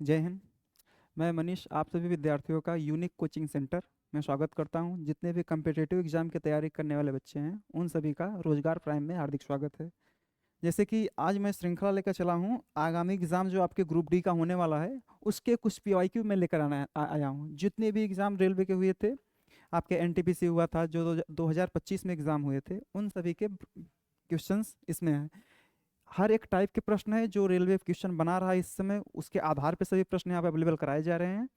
जय हिंद। मैं मनीष आप सभी विद्यार्थियों का यूनिक कोचिंग सेंटर में स्वागत करता हूं। जितने भी कम्पिटिटिव एग्जाम की तैयारी करने वाले बच्चे हैं उन सभी का रोजगार प्राइम में हार्दिक स्वागत है। जैसे कि आज मैं श्रृंखला लेकर चला हूं, आगामी एग्जाम जो आपके ग्रुप डी का होने वाला है उसके कुछ पीवाईक्यू मैं लेकर आया हूं। जितने भी एग्जाम रेलवे के हुए थे, आपके एनटीपीसी हुआ था जो 2025 में एग्जाम हुए थे, उन सभी के क्वेश्चंस इसमें हैं। हर एक टाइप के प्रश्न है जो रेलवे क्वेश्चन बना रहा है इस समय, उसके आधार पे सभी प्रश्न यहाँ पे अवेलेबल कराए जा रहे हैं।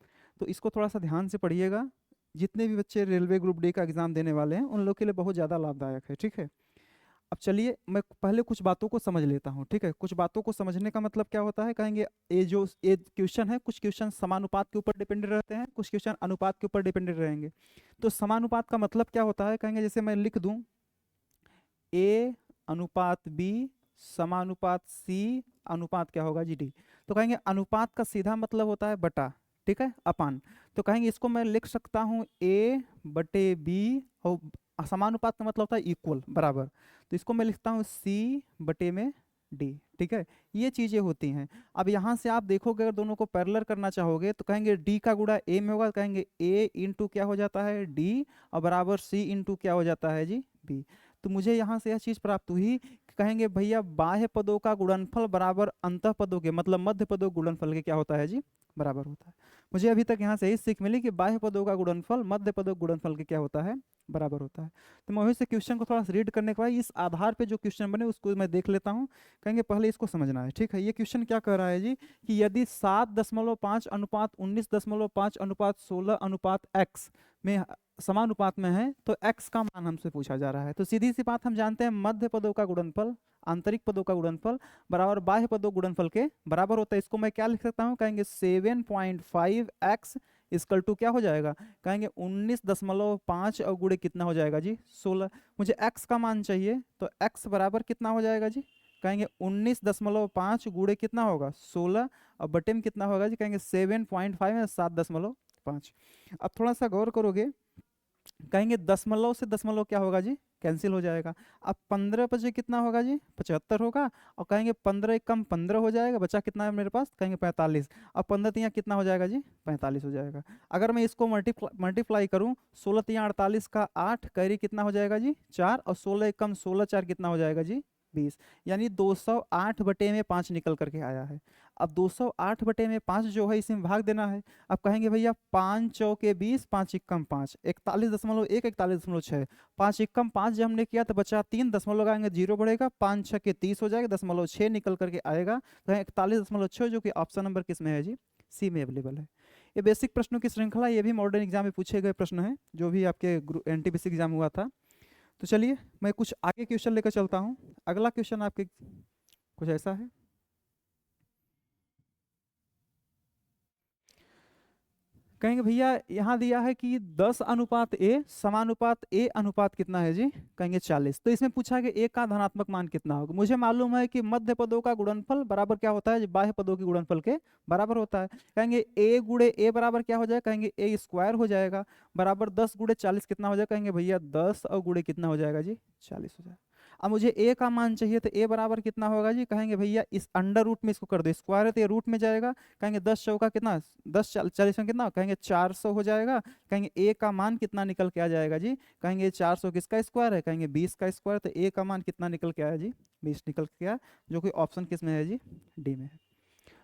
तो इसको थोड़ा सा ध्यान से पढ़िएगा। जितने भी बच्चे रेलवे ग्रुप डी का एग्जाम देने वाले हैं उन लोग के लिए बहुत ज़्यादा लाभदायक है। ठीक है, अब चलिए मैं पहले कुछ बातों को समझ लेता हूँ। ठीक है, कुछ बातों को समझने का मतलब क्या होता है, कहेंगे ये क्वेश्चन है, कुछ क्वेश्चन समानुपात के ऊपर डिपेंडेंट रहते हैं, कुछ क्वेश्चन अनुपात के ऊपर डिपेंडेंट रहेंगे। तो समानुपात का मतलब क्या होता है, कहेंगे जैसे मैं लिख दूं ए अनुपात बी समानुपात सी अनुपात क्या होगा जी डी। तो कहेंगे अनुपात का सीधा मतलब होता है बटा, ठीक है, अपान। तो कहेंगे इसको मैं लिख सकता हूँ ए बटे बी, और समानुपात का मतलब होता है इक्वल, बराबर। तो इसको मैं लिखता हूँ सी बटे में डी। ठीक है, ये चीजें होती हैं। अब यहाँ से आप देखोगे अगर दोनों को पैरेलल करना चाहोगे तो कहेंगे डी का गुणा ए में होगा, कहेंगे ए इंटू क्या हो जाता है डी, और बराबर सी इंटू क्या हो जाता है जी बी। तो मुझे यहाँ से यह चीज प्राप्त हुई कि कहेंगे भैया बाह्य पदों का गुणनफल बराबर अंतः पदों के मतलब मध्य पदों गुणनफल के क्या होता है जी बराबर होता है। मुझे अभी तक यहाँ से यही सीख मिली कि बाह्य पदों का गुणनफल मध्य पदों गुणनफल के क्या होता है बराबर होता है। तो मैं वहीं से क्वेश्चन को थोड़ा सा रीड करने के बाद इस आधार पे जो क्वेश्चन बने उसको मैं देख लेता हूँ। कहेंगे पहले इसको समझना है। ठीक है, ये क्वेश्चन क्या कह रहा है जी कि यदि 7.5 अनुपात 19.5 अनुपात 16 अनुपात x में समानुपात में है तो x का मान हमसे पूछा जा रहा है। तो सीधी सी बात हम जानते हैं मध्य पदों का गुणनफल आंतरिक पदों का गुणनफल बराबर बाह्य पदों गुणनफल के बराबर होता है। इसको मैं क्या लिख सकता हूँ, कहेंगे 7.5x इसकल टू क्या हो जाएगा, कहेंगे 19.5 और गुणे कितना हो जाएगा जी 16। मुझे x का मान चाहिए तो x बराबर कितना हो जाएगा जी, कहेंगे 19.5 गुणे कितना होगा 16, और बटे में कितना होगा जी, कहेंगे 7.5 या 7.5। अब थोड़ा सा गौर करोगे, कहेंगे दशमलव से दशमलव क्या होगा जी कैंसिल हो जाएगा। अब 15 बचे कितना होगा जी 75 होगा, और कहेंगे 15 कम 15 हो जाएगा, बचा कितना है मेरे पास, कहेंगे 45। अब 15 तियाँ कितना हो जाएगा जी 45 हो जाएगा। अगर मैं इसको मल्टीप्लाई करूँ 16 तियाँ 48 का 8 कैरी कितना हो जाएगा जी 4, और 16 कम 16 4 कितना हो जाएगा जी 20। यानी 208 बटे में 5 निकल करके आया है। अब 208 बटे में 5 जो है इसमें भाग देना है। अब कहेंगे भैया 5 चौके 20 5 इक्कम 5 41.1 41.6 5 इक्कम 5 जब हमने किया तो बचा 3 दशमलव लगाएंगे 0 बढ़ेगा, 5 6 के 30 हो जाएगा, 0.6 निकल करके आएगा। तो 41.6 जो कि ऑप्शन नंबर किस में है जी सी में अवेलेबल है। ये बेसिक प्रश्नों की श्रृंखला, ये भी मॉडर्न एग्जाम में पूछे गए प्रश्न हैं जो भी आपके एनटीपीसी एग्जाम हुआ था। तो चलिए मैं कुछ आगे क्वेश्चन लेकर चलता हूँ। अगला क्वेश्चन आपके कुछ ऐसा है, कहेंगे भैया यहाँ दिया है कि 10 अनुपात ए समानुपात ए अनुपात कितना है जी, कहेंगे 40। तो इसमें पूछा कि ए का धनात्मक मान कितना होगा। मुझे मालूम है कि मध्य पदों का गुणनफल बराबर क्या होता है, बाह्य पदों के गुणनफल के बराबर होता है। कहेंगे ए गुणे ए बराबर क्या हो जाएगा, कहेंगे ए स्क्वायर हो जाएगा, बराबर 10 गुणे 40 कितना हो जाएगा, कहेंगे भैया 10 और गुणे कितना हो जाएगा जी 40 हो जाएगा। अब मुझे ए का मान चाहिए तो ए बराबर कितना होगा जी, कहेंगे भैया इस अंडर रूट में इसको कर दो, स्क्वायर है तो ये रूट में जाएगा, कहेंगे 10 चौका कितना 10 40 में कितना, कहेंगे 400 हो जाएगा। कहेंगे ए का मान कितना निकल के आ जाएगा जी, कहेंगे 400 किसका स्क्वायर है, कहेंगे 20 का स्क्वायर, तो ए का मान कितना निकल के आया जी 20 निकल के आया, जो कि ऑप्शन किस में है जी डी में है।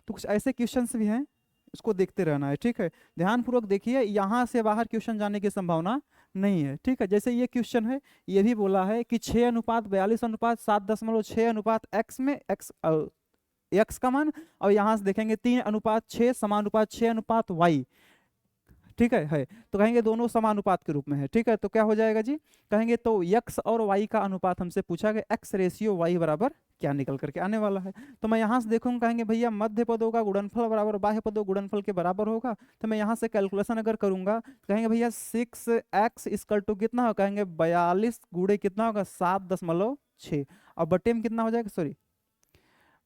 तो कुछ ऐसे क्वेश्चन भी हैं, इसको देखते रहना है। ठीक है, ध्यानपूर्वक देखिए, यहाँ से बाहर क्वेश्चन जाने की संभावना नहीं है। ठीक है, जैसे ये क्वेश्चन है, ये भी बोला है कि 6 अनुपात 42 अनुपात 7.6 अनुपात x में x का मान, और यहाँ से देखेंगे 3 अनुपात 6 समानुपात 6 अनुपात y। ठीक है, तो कहेंगे दोनों समानुपात के रूप में है। ठीक है, तो क्या हो जाएगा जी, कहेंगे तो x और y का अनुपात हमसे पूछा गया, x रेशियो y बराबर क्या निकल करके आने वाला है। तो मैं यहाँ से देखूंगा, कहेंगे भैया मध्य पदों का गुणनफल बराबर बाह्य पदों गुणनफल के बराबर होगा। तो मैं यहाँ से कैलकुलेशन अगर करूंगा, कहेंगे भैया 6x इक्वल टू कितना हो, कहेंगे 42 गुणे कितना होगा 7.6, और बटे में कितना हो जाएगा, सॉरी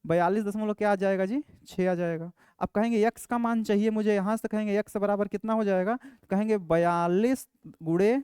42 दशमलव क्या आ जाएगा जी 6 आ जाएगा। अब कहेंगे x का मान चाहिए मुझे, यहाँ से कहेंगे x बराबर कितना हो जाएगा, कहेंगे 42 गुणे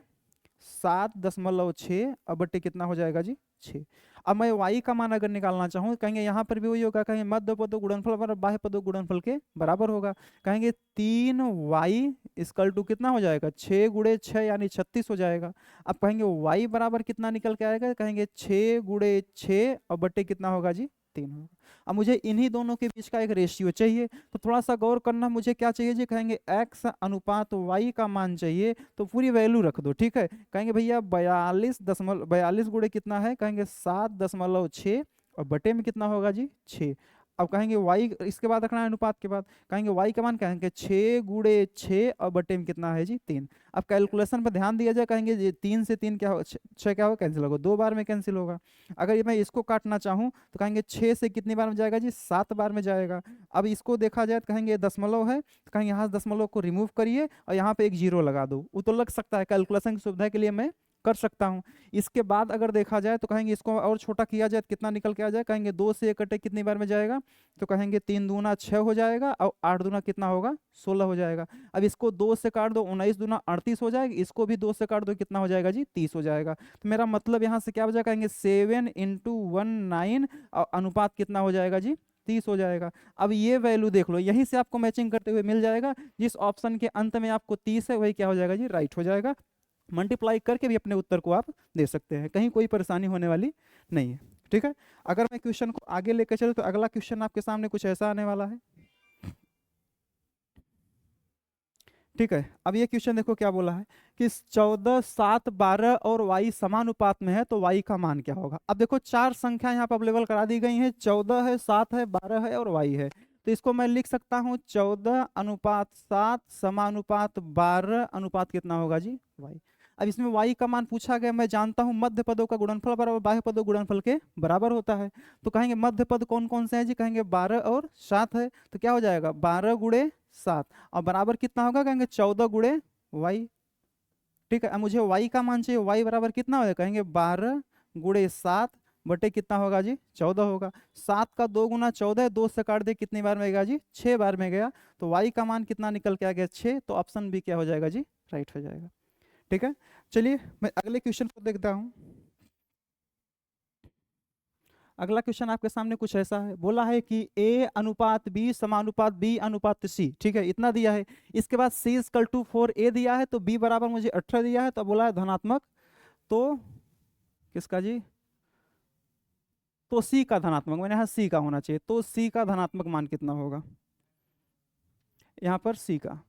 7.6 अब बट्टे कितना हो जाएगा जी 6। अब मैं y का मान अगर निकालना चाहूँ कहेंगे यहाँ पर भी वही होगा, कहेंगे मध्य पदों गुणनफल पर बाह्य पदों गुणनफल के बराबर होगा। कहेंगे 3y इक्वल टू कितना हो जाएगा 6 गुणे 6 यानी 36 हो जाएगा। अब कहेंगे y बराबर कितना निकल के आएगा, कहेंगे 6 गुणे 6 और बट्टे कितना होगा जी 3 होगा। अब मुझे इन्हीं दोनों के बीच का एक रेशियो चाहिए, तो थोड़ा सा गौर करना, मुझे क्या चाहिए जी, कहेंगे x अनुपात y का मान चाहिए, तो पूरी वैल्यू रख दो, ठीक है। कहेंगे भैया 42 गुणे कितना है, कहेंगे 7.6 और बटे में कितना होगा जी 6। अब कहेंगे y इसके बाद रखना है अनुपात के बाद, कहेंगे y का मान कहेंगे 6 गुणे 6 और बटे में कितना है जी 3। अब कैलकुलेशन पर ध्यान दिया जाए, कहेंगे ये 3 से 3 क्या हो 6 क्या होगा कैंसिल होगा, 2 बार में कैंसिल होगा। अगर ये मैं इसको काटना चाहूँ तो कहेंगे 6 से कितनी बार में जाएगा जी 7 बार में जाएगा। अब इसको देखा जाए तो कहेंगे दशमलव है, तो कहेंगे यहाँ दशमलव को रिमूव करिए और यहाँ पे एक जीरो लगा दो, वो तो लग सकता है, कैलकुलेशन की सुविधा के लिए मैं कर सकता हूँ। इसके बाद अगर देखा जाए तो कहेंगे इसको और छोटा किया जाए तो कितना निकल के आ जाए, कहेंगे 2 से 1 कटे कितनी बार में जाएगा, तो कहेंगे 3 दूना 6 हो जाएगा और 8 दूना कितना होगा 16 हो जाएगा। अब इसको 2 से काट दो, 19 दूना 38 हो जाएगा, इसको भी 2 से काट दो कितना हो जाएगा जी 30 हो जाएगा। तो मेरा मतलब यहाँ से क्या हो जाएगा, कहेंगे 7 × 19 और अनुपात कितना हो जाएगा जी 30 हो जाएगा। अब ये वैल्यू देख लो, यहीं से आपको मैचिंग करते हुए मिल जाएगा, जिस ऑप्शन के अंत में आपको 30 है वही क्या हो जाएगा जी राइट हो जाएगा। मल्टीप्लाई करके भी अपने उत्तर को आप दे सकते हैं, कहीं कोई परेशानी होने वाली नहीं है, ठीक है। अगर मैं क्वेश्चन को आगे लेकर चलूँ तो अगला क्वेश्चन आपके सामने कुछ ऐसा आने वाला है, ठीक है। अब ये क्वेश्चन देखो क्या बोला है कि 14, 7, 12 और y समानुपात में है तो y का मान क्या होगा। अब देखो चार संख्या यहाँ पर अवेलेबल करा दी गई हैं, 14 है, 7 है, 12 है और y है। तो इसको मैं लिख सकता हूँ 14:7 समानुपात 12 अनुपात कितना होगा जी y। अब इसमें y का मान पूछा गया, मैं जानता हूँ मध्य पदों का गुणनफल बराबर बाह्य पदों गुणनफल के बराबर होता है। तो कहेंगे मध्य पद कौन कौन से हैं जी, कहेंगे 12 और 7 है, तो क्या हो जाएगा 12 गुणे 7 और बराबर कितना होगा, कहेंगे 14 गुणे y, ठीक है। अब मुझे y का मान चाहिए, y बराबर कितना होगा, कहेंगे 12 गुणे 7 बटे कितना होगा जी 14 होगा। 7 का 2 गुना 14, 2 से काट दे कितनी बार में गया जी 6 बार में गया, तो y का मान कितना निकल के आ गया 6, तो ऑप्शन बी क्या हो जाएगा जी राइट हो जाएगा, ठीक है। चलिए मैं अगले क्वेश्चन को देखता हूँ। अगला क्वेश्चन आपके सामने कुछ ऐसा है, बोला है कि a अनुपात b समानुपात b अनुपात c, ठीक है, इतना दिया है। इसके बाद c इक्वल टू 4a दिया है, तो b बराबर मुझे 18 दिया है, तो बोला है धनात्मक, तो किसका जी, तो c का धनात्मक, मैंने यहाँ c का होना चाहिए, तो c का धनात्मक मान कितना होगा, यहाँ पर c का,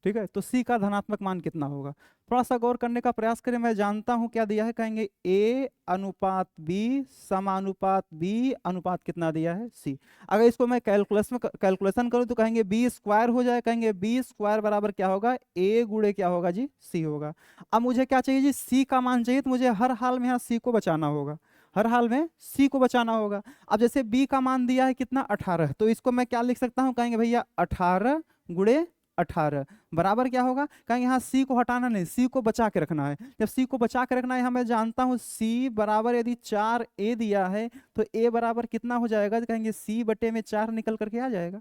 ठीक है। तो c का धनात्मक मान कितना होगा, थोड़ा सा गौर करने का प्रयास करें। मैं जानता हूं क्या दिया है, कहेंगे a अनुपात b समानुपात b अनुपात कितना दिया है c। अगर इसको मैं कैलकुलेशन करूं तो कहेंगे b स्क्वायर हो जाए, कहेंगे b स्क्वायर बराबर क्या होगा a गुणे क्या होगा जी c होगा। अब मुझे क्या चाहिए जी c का मान चाहिए, तो मुझे हर हाल में यहाँ c को बचाना होगा, हर हाल में c को बचाना होगा। अब जैसे b का मान दिया है कितना 18, तो इसको मैं क्या लिख सकता हूँ, कहेंगे भैया 18 गुणे 18 बराबर क्या होगा, कहेंगे यहाँ c को हटाना नहीं, c को बचा के रखना है। जब c को बचा के रखना है, यहाँ मैं जानता हूँ c बराबर यदि 4a दिया है तो a बराबर कितना हो जाएगा, तो कहेंगे c बटे में 4 निकल करके आ जाएगा,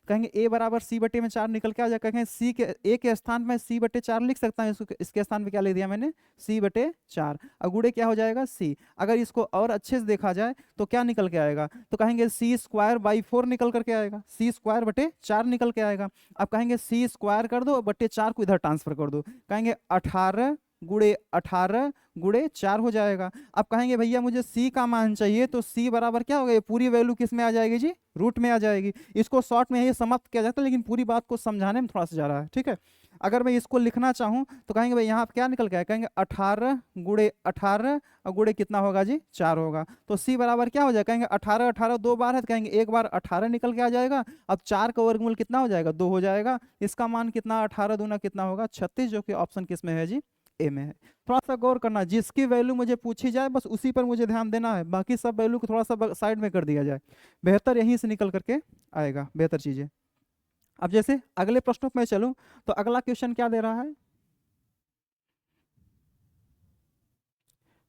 कहेंगे a बराबर c बटे में 4 निकल के आ जाएगा। कहेंगे c के a के स्थान में c बटे 4 लिख सकता हूँ, इसके स्थान पे क्या लिख दिया मैंने c बटे 4, और गुणे क्या हो जाएगा c। अगर इसको और अच्छे से देखा जाए तो क्या निकल के आएगा, तो कहेंगे c स्क्वायर बाई 4 निकल करके आएगा, c स्क्वायर बटे 4 निकल के आएगा। अब कहेंगे c स्क्वायर कर दो बटे 4 को इधर ट्रांसफर कर दो, कहेंगे 18 गुणे 18 गुणे 4 हो जाएगा। अब कहेंगे भैया मुझे c का मान चाहिए, तो c बराबर क्या होगा, ये पूरी वैल्यू किस में आ जाएगी जी रूट में आ जाएगी। इसको शॉर्ट में ये समाप्त किया जाता है, लेकिन पूरी बात को समझाने में थोड़ा सा जा रहा है, ठीक है। अगर मैं इसको लिखना चाहूँ तो कहेंगे भाई यहाँ क्या निकल के आए, कहेंगे 18 गुणे 18 और गुणे कितना होगा जी 4 होगा, तो c बराबर क्या हो जाएगा, कहेंगे 18 18 दो बार है, तो कहेंगे एक बार 18 निकल के आ जाएगा। अब 4 का वर्गमूल कितना हो जाएगा 2 हो जाएगा, इसका मान कितना 18 दूना कितना होगा 36, जो कि ऑप्शन किस में है जी ए में है। थोड़ा सा गौर करना, जिसकी वैल्यू मुझे पूछी जाए बस उसी पर मुझे ध्यान देना है, बाकी सब वैल्यू को थोड़ा सा साइड में कर दिया जाए, बेहतर यहीं से निकल करके आएगा बेहतर चीजें। अब जैसे अगले प्रश्नों में चलूं तो अगला क्वेश्चन क्या दे रहा है,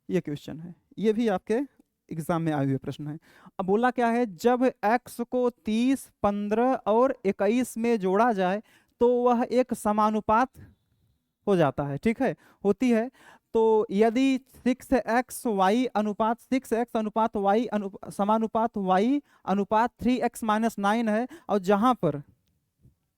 ये क्वेश्चन है, ये भी आपके एग्जाम में आए हुए प्रश्न है। अब बोला क्या है, जब x को 30, 15 और 21 में जोड़ा जाए तो वह एक समानुपात हो जाता है, ठीक है, होती है। तो यदि 6x अनुपात y समानुपात y अनुपात 3x-9 है, और जहां पर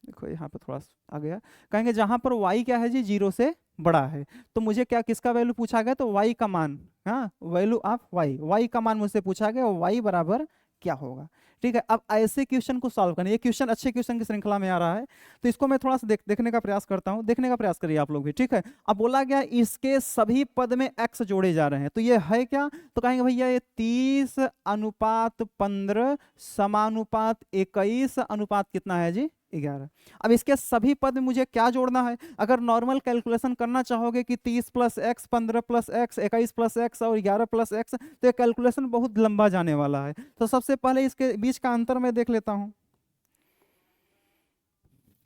देखो यहाँ पर थोड़ा सा आ गया, कहेंगे जहां पर y क्या है जी, 0 से बड़ा है, तो मुझे क्या किसका वैल्यू पूछा गया, तो y का मान, हाँ वैल्यू ऑफ y का मान मुझसे पूछा गया, y बराबर क्या होगा। ठीक है, अब ऐसे क्वेश्चन को सॉल्व करना, ये क्वेश्चन अच्छे क्वेश्चन की श्रृंखला में आ रहा है, तो इसको मैं थोड़ा सा देखने का प्रयास करता हूँ, देखने का प्रयास करिए आप लोग भी। ठीक है, अब बोला गया इसके सभी पद में x जोड़े जा रहे हैं, तो ये है क्या, तो कहेंगे भैया ये 30:15 समानुपात 21 अनुपात कितना है जी, 11। अब इसके सभी पद में मुझे क्या जोड़ना है, अगर नॉर्मल कैलकुलेशन करना चाहोगे कि 30 + x, 15 + x, 21 + x और 11 + x, तो ये कैलकुलेशन बहुत लंबा जाने वाला है। तो सबसे पहले इसके बीच का अंतर मैं देख लेता हूं,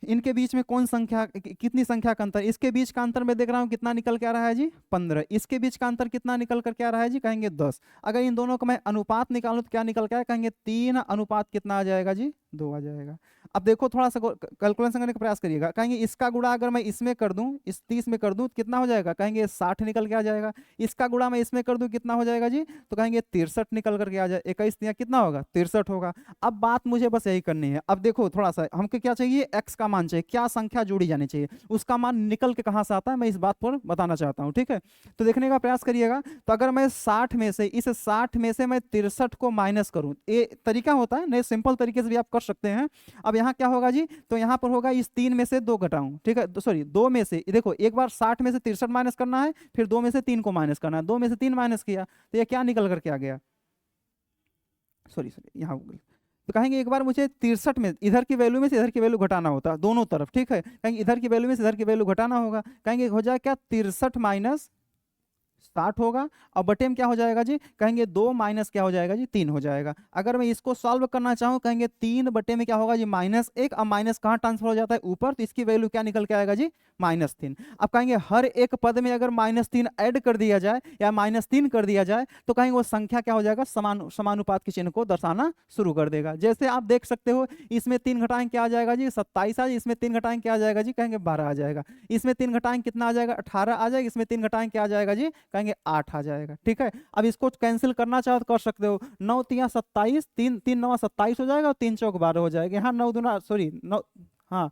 इनके बीच में कौन संख्या, कितनी संख्या का अंतर, इसके बीच का अंतर मैं देख रहा हूं कितना निकल के आ रहा है जी, 15। इसके बीच का अंतर कितना निकल करके आ रहा है जी, कहेंगे 10। अगर इन दोनों का मैं अनुपात निकालूं तो क्या निकल के आए, कहेंगे 3 अनुपात कितना आ जाएगा जी, 2 आ जाएगा। अब देखो थोड़ा सा कैलकुलेशन करने का प्रयास करिएगा, कहेंगे इसका गुणा अगर मैं इसमें कर दूं, इस 30 में कर दूं तो कितना हो जाएगा, कहेंगे 60 निकल के आ जाएगा। इसका गुणा मैं इसमें कर दूं कितना हो जाएगा जी, तो कहेंगे 63 निकल करके आ जाए, 21 कितना होगा, 63 होगा। अब बात मुझे बस यही करनी है। अब देखो थोड़ा सा हमको क्या चाहिए, x का मान चाहिए, क्या संख्या जोड़ी जानी चाहिए, उसका मान निकल के कहाँ से आता है, मैं इस बात पर बताना चाहता हूँ। ठीक है, तो देखने का प्रयास करिएगा, तो अगर मैं 60 में से, इस 60 में से मैं 63 को माइनस करूँ, ये तरीका होता है, नहीं सिंपल तरीके से भी आप कर सकते हैं। अब यहाँ क्या होगा जी, तो यहाँ पर होगा इस 3 में से 2 घटाऊं, ठीक है, सॉरी 2 में से, देखो एक बार 60 में से 63 माइनस करना है, फिर 2 में से 3 को माइनस करना है, 2 में से 3 माइनस किया तो ये क्या निकल करके आ गया, सॉरी यहाँ तो कहेंगे एक बार मुझे 63 में इधर की वैल्यू में से इधर की वैल्यू घटाना होता है दोनों तरफ। ठीक है, कहेंगे इधर की वैल्यू में से इधर की वैल्यू घटाना होगा, कहेंगे हो जाए क्या 63 माइनस 60 होगा, और बटे में क्या हो जाएगा जी, कहेंगे 2 माइनस क्या हो जाएगा जी, 3 हो जाएगा। अगर मैं इसको सॉल्व करना चाहूँ, कहेंगे 3 बटे में क्या होगा जी, -1, अब माइनस कहाँ ट्रांसफर हो जाता है, ऊपर, तो इसकी वैल्यू क्या निकल के आएगा जी, -3। अब कहेंगे हर एक पद में अगर -3 ऐड कर दिया जाए या -3 कर दिया जाए, तो कहेंगे वो संख्या क्या हो जाएगा, समानुपात के चिन्ह को दर्शाना शुरू कर देगा। जैसे आप देख सकते हो, इसमें 3 घटाएं क्या आ जाएगा जी, 27 आ जाए, इसमें 3 घटाएं क्या आ जाएगा जी, कहेंगे 12 आ जाएगा, इसमें 3 घटाएं कितना आ जाएगा, 18 आ जाएगा, इसमें 3 घटाएं क्या आ जाएगा जी, कहेंगे 8 आ जाएगा। ठीक है, अब इसको कैंसिल करना चाहो तो कर सकते हो, 9 तिया 27, 3 3 9 27 हो जाएगा, और 3 चौक 12 हो जाएगा। यहाँ 9 दूना, सॉरी 9, हाँ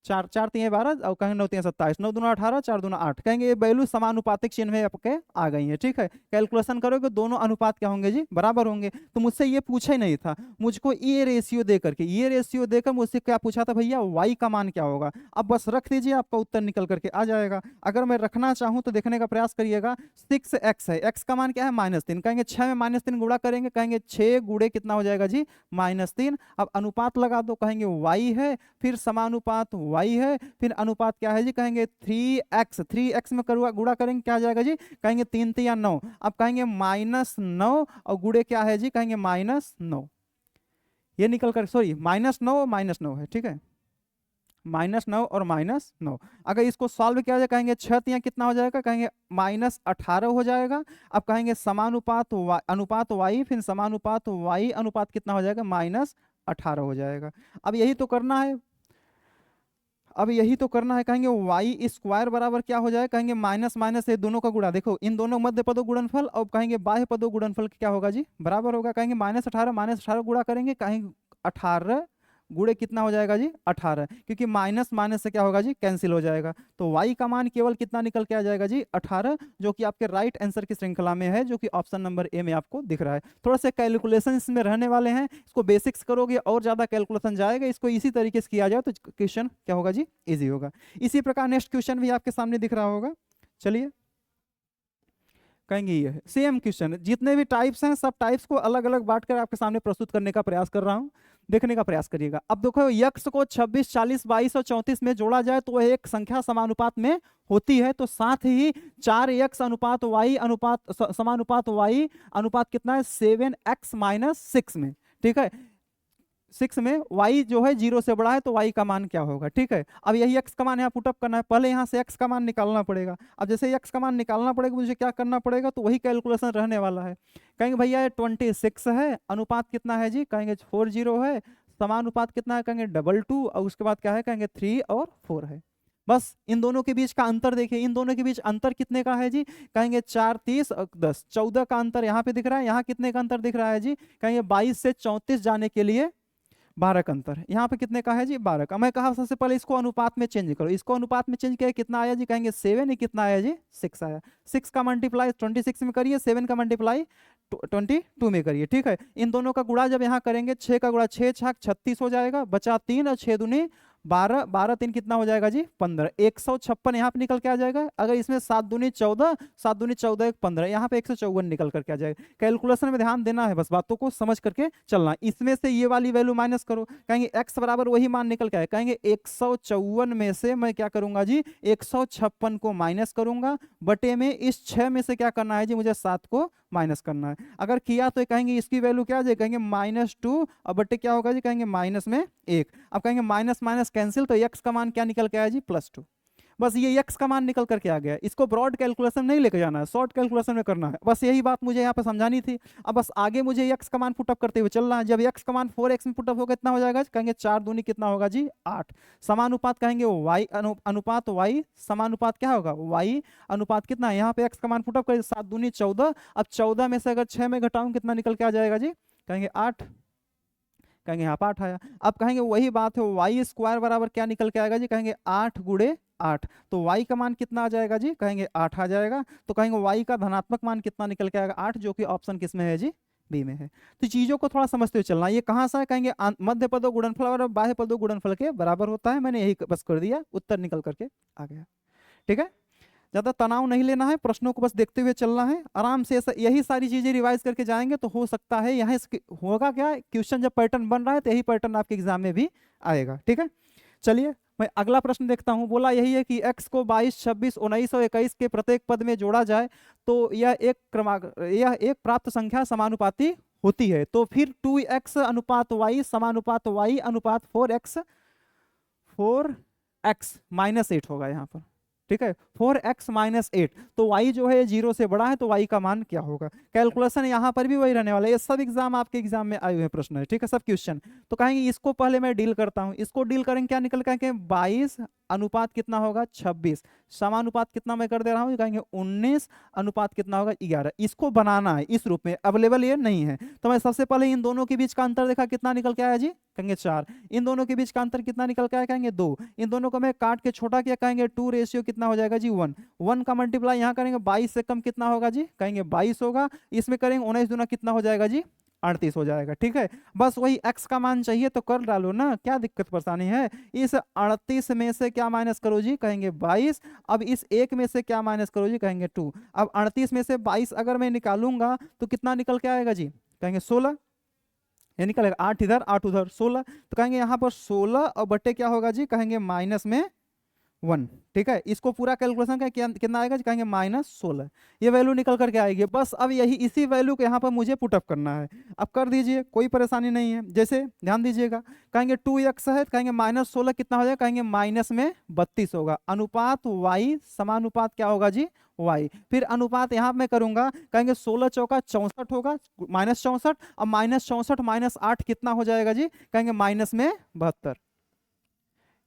4 4 3 12 और कहेंगे 9 3 27, 9 दूना 18, 4 दूना 8, कहेंगे ये वैल्यू समानुपातिक चिन्ह में आपके आ गई है। ठीक है, कैलकुलेशन करोगे दोनों अनुपात क्या होंगे जी, बराबर होंगे। तो मुझसे ये पूछा ही नहीं था, मुझको ये रेशियो दे करके, ये रेशियो देकर मुझसे क्या पूछा था, भैया y का मान क्या होगा। अब बस रख दीजिए, आपका उत्तर निकल करके आ जाएगा। अगर मैं रखना चाहूँ तो देखने का प्रयास करिएगा, 6x है, x का मान क्या है, -3, कहेंगे 6 में -3 गुणा करेंगे, कहेंगे 6 गुणे कितना हो जाएगा जी, -3। अब अनुपात लगा दो, कहेंगे y है, फिर समानुपात y है, फिर अनुपात क्या है जी, कहेंगे 3x में गुणा करेंगे क्या आ जाएगा जी, कहेंगे 3 3 9, अब कहेंगे -9 और गुणे क्या है जी, कहेंगे -9, ये निकल कर, सॉरी -9 है। ठीक है, -9 और -9, अगर इसको सॉल्व किया जाए, कहेंगे 6 तिया कितना हो जाएगा, कहेंगे -18 हो जाएगा। अब कहेंगे समानुपात अनुपात y, फिर समानुपात y अनुपात कितना हो जाएगा, -18 हो जाएगा। अब यही तो करना है, अब यही तो करना है, कहेंगे y स्क्वायर बराबर क्या हो जाए, कहेंगे माइनस माइनस ये दोनों का गुणा, देखो इन दोनों मध्य पदों गुणनफल, और कहेंगे बाह्य पदों गुणनफल क्या होगा जी, बराबर होगा। कहेंगे -18 गुणा करेंगे, कहेंगे 18 गुणे कितना हो जाएगा जी, 18, क्योंकि माइनस माइनस से क्या होगा जी, कैंसिल हो जाएगा। तो y का मान केवल कितना निकल के आ जाएगा जी, 18, जो कि आपके राइट आंसर की श्रृंखला में है, जो कि ऑप्शन नंबर ए में आपको दिख रहा है। थोड़ा सा कैलकुलेशन इसमें रहने वाले हैं, इसको बेसिक्स करोगे और ज्यादा कैलकुलेशन जाएगा, इसको इसी तरीके से किया जाए तो क्वेश्चन क्या होगा जी, इजी होगा। इसी प्रकार नेक्स्ट क्वेश्चन भी आपके सामने दिख रहा होगा, चलिए कहेंगे ये है सेम क्वेश्चन, जितने भी टाइप्स हैं सब टाइप्स को अलग अलग बांट कर आपके सामने प्रस्तुत करने का प्रयास कर रहा हूं, देखने का प्रयास करिएगा। अब देखो यक्स को 26 40 22 और 34 में जोड़ा जाए तो वह एक संख्या समानुपात में होती है, तो साथ ही 4x अनुपात y अनुपात समानुपात y अनुपात कितना है, 7x-6 में। ठीक है, 6 में y जो है 0 से बड़ा है, तो y का मान क्या होगा। ठीक है, अब यही x का मान यहाँ पुटअप करना है, पहले यहाँ से x का मान निकालना पड़ेगा। अब जैसे x का मान निकालना पड़ेगा, मुझे क्या करना पड़ेगा, तो वही कैलकुलेशन रहने वाला है। कहेंगे भैया ये 26 है, अनुपात कितना है जी, कहेंगे 40 है, समानुपात कितना है, कहेंगे डबल 2, और उसके बाद क्या है, कहेंगे 3 और 4 है। बस इन दोनों के बीच का अंतर देखिए, इन दोनों के बीच अंतर कितने का है जी, कहेंगे 4 30 और 10 14 का अंतर यहाँ पे दिख रहा है। यहाँ कितने का अंतर दिख रहा है जी, कहेंगे 22 से 34 जाने के लिए 12 का अंतर है। यहाँ पे कितने का है जी, 12 का। मैं कहा सबसे पहले इसको अनुपात में चेंज करो, इसको अनुपात में चेंज किया कितना आया जी, कहेंगे 7, ही कितना आया जी, 6 आया। 6 का मल्टीप्लाई 26 में करिए, 7 का मल्टीप्लाई 22 में करिए, ठीक है। इन दोनों का गुणा जब यहाँ करेंगे, 6 का गुणा 6 छाक 36 हो जाएगा, बचा 3 और 6 दूनी 12, 12 3 कितना हो जाएगा जी, 15। 156 यहाँ पे निकल के आ जाएगा। अगर इसमें 7 दूनी 14, 7 दूनी 14 1 15, यहाँ पे 154 निकल करके आ जाएगा। कैलकुलेशन में ध्यान देना है, बस बातों को समझ करके चलना। इसमें से ये वाली वैल्यू माइनस करो, कहेंगे x बराबर वही मान निकल के आए, कहेंगे 154 में से मैं क्या करूंगा जी, 156 को माइनस करूंगा, बटे में इस 6 में से क्या करना है जी, मुझे 7 को माइनस करना है। अगर किया तो कहेंगे इसकी वैल्यू क्या आ जाए, कहेंगे -2 और बटे क्या होगा जी, कहेंगे माइनस में 1। अब कहेंगे माइनस माइनस कैंसिल, तो x का मान क्या निकल के आया जी, +2। बस ये x का मान निकल करके आ गया। इसको ब्रॉड कैलकुलेशन नहीं लेके जाना है, शॉर्ट कैलकुलेशन में करना है, बस यही बात मुझे यहाँ पे समझानी थी। अब बस आगे मुझे x का मान पुटअप करते हुए चलना है। जब x का मान 4x में पुटअप होगा कितना हो जाएगा, कहेंगे 4 दूनी कितना होगा जी, 8। समानुपात कहेंगे y अनुपात y, समानुपात क्या होगा, y अनुपात कितना है, यहाँ पे x का मान पुटअप करेंगे, 7 दूनी 14। अब 14 में से अगर 6 में घटाऊं कितना निकल के आ जाएगा जी, कहेंगे 8, कहेंगे यहाँ पे 8 आया। अब कहेंगे वही बात है, वाई स्क्वायर बराबर क्या निकल के आएगा जी, कहेंगे 8 गुणे 8, तो y का मान कितना आ जाएगा जी, कहेंगे 8 आ जाएगा। तो कहेंगे y का धनात्मक मान कितना निकल के आएगा, 8, जो कि ऑप्शन किस में है जी, बी में है। तो चीजों को थोड़ा समझते हुए चलना। ये कहाँ से है, कहेंगे मध्य पदों गुणनफल और बाह्य पदों गुणनफल के बराबर होता है। मैंने यही बस कर दिया, उत्तर निकल करके आ गया, ठीक है। ज्यादा तनाव नहीं लेना है, प्रश्नों को बस देखते हुए चलना है आराम से। यही सारी चीजें रिवाइज करके जाएंगे तो हो सकता है यहाँ होगा क्या, क्वेश्चन जब पैटर्न बन रहा है तो यही पैटर्न आपके एग्जाम में भी आएगा, ठीक है। चलिए मैं अगला प्रश्न देखता हूँ। बोला यही है कि x को 22, 26, 19 और 21 के प्रत्येक पद में जोड़ा जाए तो यह एक प्राप्त संख्या समानुपाती होती है। तो फिर 2x अनुपात y समानुपात y अनुपात 4x -8 होगा यहाँ पर, ठीक है। 4x -8, तो y जो है 0 से बड़ा है, तो y का मान क्या होगा। कैलकुलेशन यहाँ पर भी वही रहने वाला है। ये सब एग्जाम आपके एग्जाम में आए हुए प्रश्न है, ठीक है, सब क्वेश्चन। तो कहेंगे इसको पहले मैं डील करता हूँ, इसको डील करेंगे, क्या निकल के 22 अनुपात कितना होगा 26, समानुपात कितना मैं कर दे रहा हूँ, कहेंगे 19 अनुपात कितना होगा 11। इसको बनाना है इस रूप में, अवेलेबल ये नहीं है। तो मैं सबसे पहले इन दोनों के बीच का अंतर देखा, कितना निकल के आया जी, कहेंगे 4। इन दोनों के बीच का अंतर कितना निकल के आया, कहेंगे 2। इन दोनों को मैं काट के छोटा किया, कहेंगे 2 रेशियो कितना हो जाएगा जी 1। 1 का मल्टीप्लाई यहाँ करेंगे 22 से कम कितना होगा जी, कहेंगे 22 होगा। इसमें करेंगे 19 दूना कितना हो जाएगा जी, 38 हो जाएगा, ठीक है। बस वही x का मान चाहिए तो कर डालो ना, क्या दिक्कत परेशानी है। इस 38 में से क्या माइनस करो जी, कहेंगे 22। अब इस 1 में से क्या माइनस करो जी, कहेंगे 2। अब 38 में से 22 अगर मैं निकालूंगा तो कितना निकल के आएगा जी, कहेंगे 16, ये निकलेगा 8 इधर 8 उधर 16। तो कहेंगे यहाँ पर 16 और बट्टे क्या होगा जी, कहेंगे -1, ठीक है। इसको पूरा कैलकुलेशन का कितना आएगा, कहेंगे -16, ये वैल्यू निकल करके आएगी। बस अब यही इसी वैल्यू को यहाँ पर मुझे पुटअप करना है। अब कर दीजिए, कोई परेशानी नहीं है। जैसे ध्यान दीजिएगा, कहेंगे 2x है, कहेंगे -16 कितना हो जाएगा, कहेंगे -32 होगा। अनुपात y समानुपात क्या होगा जी, y। फिर अनुपात यहाँ मैं करूंगा, कहेंगे 16 चौका 64 होगा, -64। अब -64 -8 कितना हो जाएगा जी, कहेंगे -72,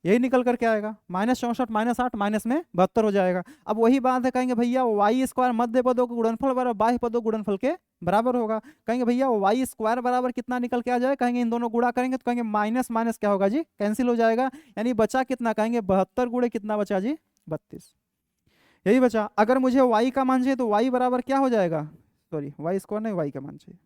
यही निकल करके आएगा। -64 -8 -72 हो जाएगा। अब वही बात है, कहेंगे भैया वाई स्क्वायर मध्य पदों का गुणनफल बराबर बाह्य पदों गुणनफल के बराबर होगा। कहेंगे भैया वाई स्क्वायर बराबर कितना निकल के आ जाए, कहेंगे इन दोनों गुणा करेंगे तो कहेंगे माइनस माइनस क्या होगा जी, कैंसिल हो जाएगा। यानी बचा कितना, कहेंगे 72 गुणे कितना बचा जी, 32, यही बचा। अगर मुझे y का मान चाहिए तो y बराबर क्या हो जाएगा, सॉरी y स्क्वायर नहीं, y का मान चाहिए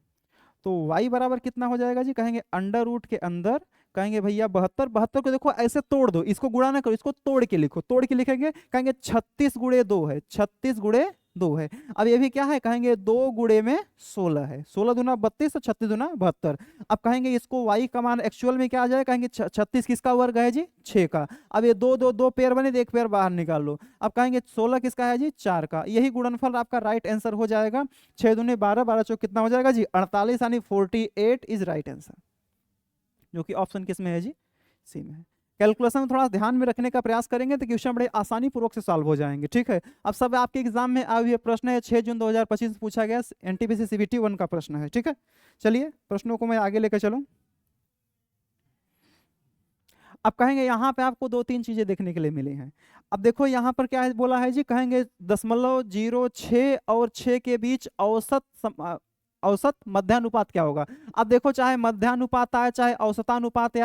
तो y बराबर कितना हो जाएगा जी, कहेंगे अंडर रूट के अंदर, कहेंगे भैया 72। 72 को देखो ऐसे तोड़ दो, इसको गुणा ना करो, इसको तोड़ के लिखो। तोड़ के लिखेंगे, कहेंगे 36 गुणे 2 है, 36 गुणे 2 है। अब ये भी क्या है, कहेंगे 2 गुणे में 16 है, 16 दूना 32 और 36 दूना 72। अब कहेंगे इसको y का मान एक्चुअल में क्या आ जाए, कहेंगे 36 किसका वर्ग है जी, 6 का। अब ये दो पेयर बने तो एक पेयर बाहर निकाल लो। अब कहेंगे 16 किसका है जी, 4 का। यही गुणनफल आपका राइट आंसर हो जाएगा। 6 दूने 12, 12 चौक कितना हो जाएगा जी, 48, यानी 48 इज राइट आंसर, जो कि ऑप्शन किस में है जी, सी में है। कैलकुलेशन में थोड़ा ध्यान में रखने का प्रयास करेंगे तो क्वेश्चन बड़े आसानी पूर्वक से सॉल्व हो जाएंगे, ठीक है। अब सब आपके एग्जाम में आए हुए प्रश्न है, 6 जून 2025 पूछा गया एनटीपीसी CBT 1 का प्रश्न है, ठीक है। चलिए प्रश्नों को मैं आगे लेकर चलूं। अब कहेंगे यहाँ पे आपको दो तीन चीजें देखने के लिए मिली हैं। अब देखो यहाँ पर क्या है बोला है जी, कहेंगे 0.06 और 6 के बीच औसत मध्यानुपात क्या होगा। अब देखो चाहे मध्यानुपात आए चाहे औसतानुपात